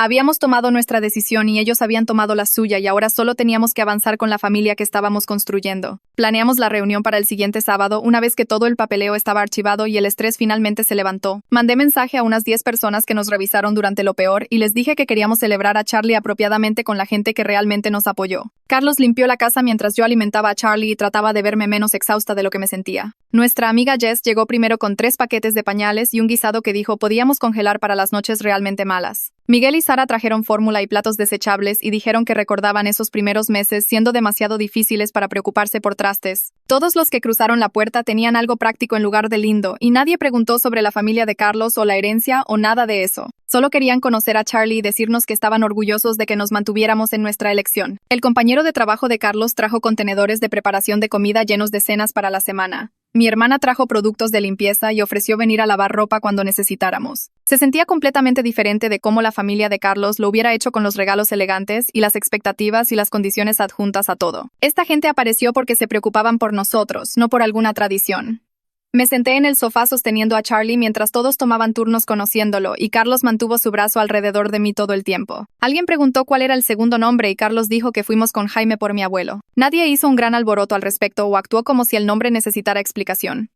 Habíamos tomado nuestra decisión y ellos habían tomado la suya y ahora solo teníamos que avanzar con la familia que estábamos construyendo. Planeamos la reunión para el siguiente sábado, una vez que todo el papeleo estaba archivado y el estrés finalmente se levantó. Mandé mensaje a unas 10 personas que nos revisaron durante lo peor y les dije que queríamos celebrar a Charlie apropiadamente con la gente que realmente nos apoyó. Carlos limpió la casa mientras yo alimentaba a Charlie y trataba de verme menos exhausta de lo que me sentía. Nuestra amiga Jess llegó primero con 3 paquetes de pañales y un guisado que dijo podíamos congelar para las noches realmente malas. Miguel y Sara trajeron fórmula y platos desechables y dijeron que recordaban esos primeros meses siendo demasiado difíciles para preocuparse por trastes. Todos los que cruzaron la puerta tenían algo práctico en lugar de lindo y nadie preguntó sobre la familia de Carlos o la herencia o nada de eso. Solo querían conocer a Charlie y decirnos que estaban orgullosos de que nos mantuviéramos en nuestra elección. El compañero de trabajo de Carlos trajo contenedores de preparación de comida llenos de cenas para la semana. Mi hermana trajo productos de limpieza y ofreció venir a lavar ropa cuando necesitáramos. Se sentía completamente diferente de cómo la familia de Carlos lo hubiera hecho con los regalos elegantes y las expectativas y las condiciones adjuntas a todo. Esta gente apareció porque se preocupaban por nosotros, no por alguna tradición. Me senté en el sofá sosteniendo a Charlie mientras todos tomaban turnos conociéndolo y Carlos mantuvo su brazo alrededor de mí todo el tiempo. Alguien preguntó cuál era el segundo nombre y Carlos dijo que fuimos con Jaime por mi abuelo. Nadie hizo un gran alboroto al respecto o actuó como si el nombre necesitara explicación.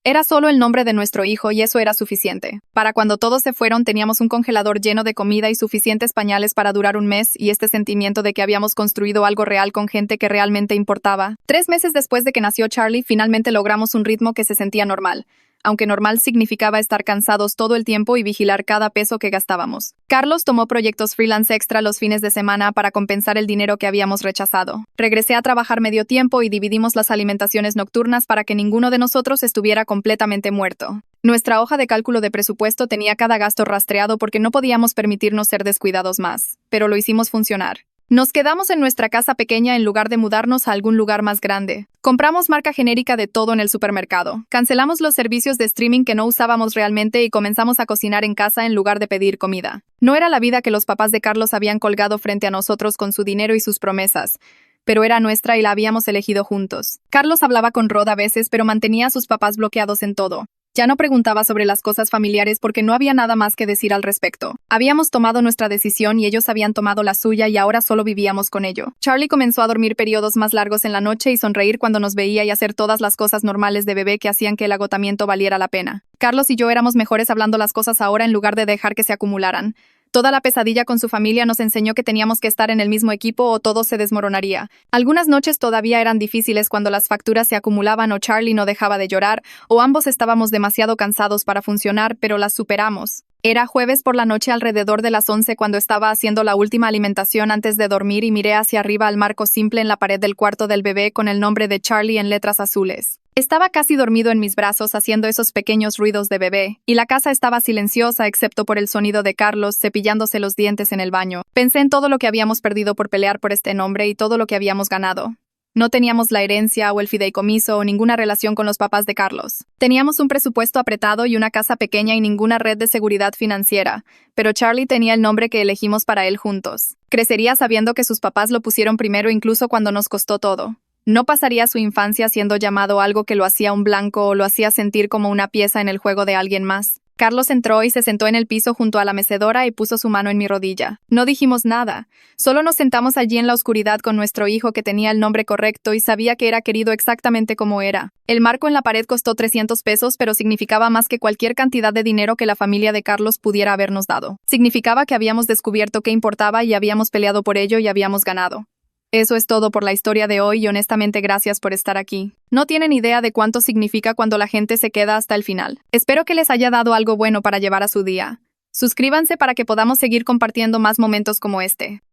Era solo el nombre de nuestro hijo y eso era suficiente. Para cuando todos se fueron teníamos un congelador lleno de comida y suficientes pañales para durar un mes y este sentimiento de que habíamos construido algo real con gente que realmente importaba. 3 meses después de que nació Charlie, finalmente logramos un ritmo que se sentía normal. Aunque normal significaba estar cansados todo el tiempo y vigilar cada peso que gastábamos. Carlos tomó proyectos freelance extra los fines de semana para compensar el dinero que habíamos rechazado. Regresé a trabajar medio tiempo y dividimos las alimentaciones nocturnas para que ninguno de nosotros estuviera completamente muerto. Nuestra hoja de cálculo de presupuesto tenía cada gasto rastreado porque no podíamos permitirnos ser descuidados más, pero lo hicimos funcionar. Nos quedamos en nuestra casa pequeña en lugar de mudarnos a algún lugar más grande. Compramos marca genérica de todo en el supermercado. Cancelamos los servicios de streaming que no usábamos realmente y comenzamos a cocinar en casa en lugar de pedir comida. No era la vida que los papás de Carlos habían colgado frente a nosotros con su dinero y sus promesas, pero era nuestra y la habíamos elegido juntos. Carlos hablaba con Rod a veces, pero mantenía a sus papás bloqueados en todo. Ya no preguntaba sobre las cosas familiares porque no había nada más que decir al respecto. Habíamos tomado nuestra decisión y ellos habían tomado la suya y ahora solo vivíamos con ello. Charlie comenzó a dormir periodos más largos en la noche y sonreír cuando nos veía y hacer todas las cosas normales de bebé que hacían que el agotamiento valiera la pena. Carlos y yo éramos mejores hablando las cosas ahora en lugar de dejar que se acumularan. Toda la pesadilla con su familia nos enseñó que teníamos que estar en el mismo equipo o todo se desmoronaría. Algunas noches todavía eran difíciles cuando las facturas se acumulaban o Charlie no dejaba de llorar, o ambos estábamos demasiado cansados para funcionar, pero las superamos. Era jueves por la noche alrededor de las 11 cuando estaba haciendo la última alimentación antes de dormir y miré hacia arriba al marco simple en la pared del cuarto del bebé con el nombre de Charlie en letras azules. Estaba casi dormido en mis brazos haciendo esos pequeños ruidos de bebé, y la casa estaba silenciosa excepto por el sonido de Carlos cepillándose los dientes en el baño. Pensé en todo lo que habíamos perdido por pelear por este nombre y todo lo que habíamos ganado. No teníamos la herencia o el fideicomiso o ninguna relación con los papás de Carlos. Teníamos un presupuesto apretado y una casa pequeña y ninguna red de seguridad financiera, pero Charlie tenía el nombre que elegimos para él juntos. Crecería sabiendo que sus papás lo pusieron primero incluso cuando nos costó todo. No pasaría su infancia siendo llamado algo que lo hacía un blanco o lo hacía sentir como una pieza en el juego de alguien más. Carlos entró y se sentó en el piso junto a la mecedora y puso su mano en mi rodilla. No dijimos nada, solo nos sentamos allí en la oscuridad con nuestro hijo que tenía el nombre correcto y sabía que era querido exactamente como era. El marco en la pared costó 300 pesos, pero significaba más que cualquier cantidad de dinero que la familia de Carlos pudiera habernos dado. Significaba que habíamos descubierto qué importaba y habíamos peleado por ello y habíamos ganado. Eso es todo por la historia de hoy y honestamente gracias por estar aquí. No tienen idea de cuánto significa cuando la gente se queda hasta el final. Espero que les haya dado algo bueno para llevar a su día. Suscríbanse para que podamos seguir compartiendo más momentos como este.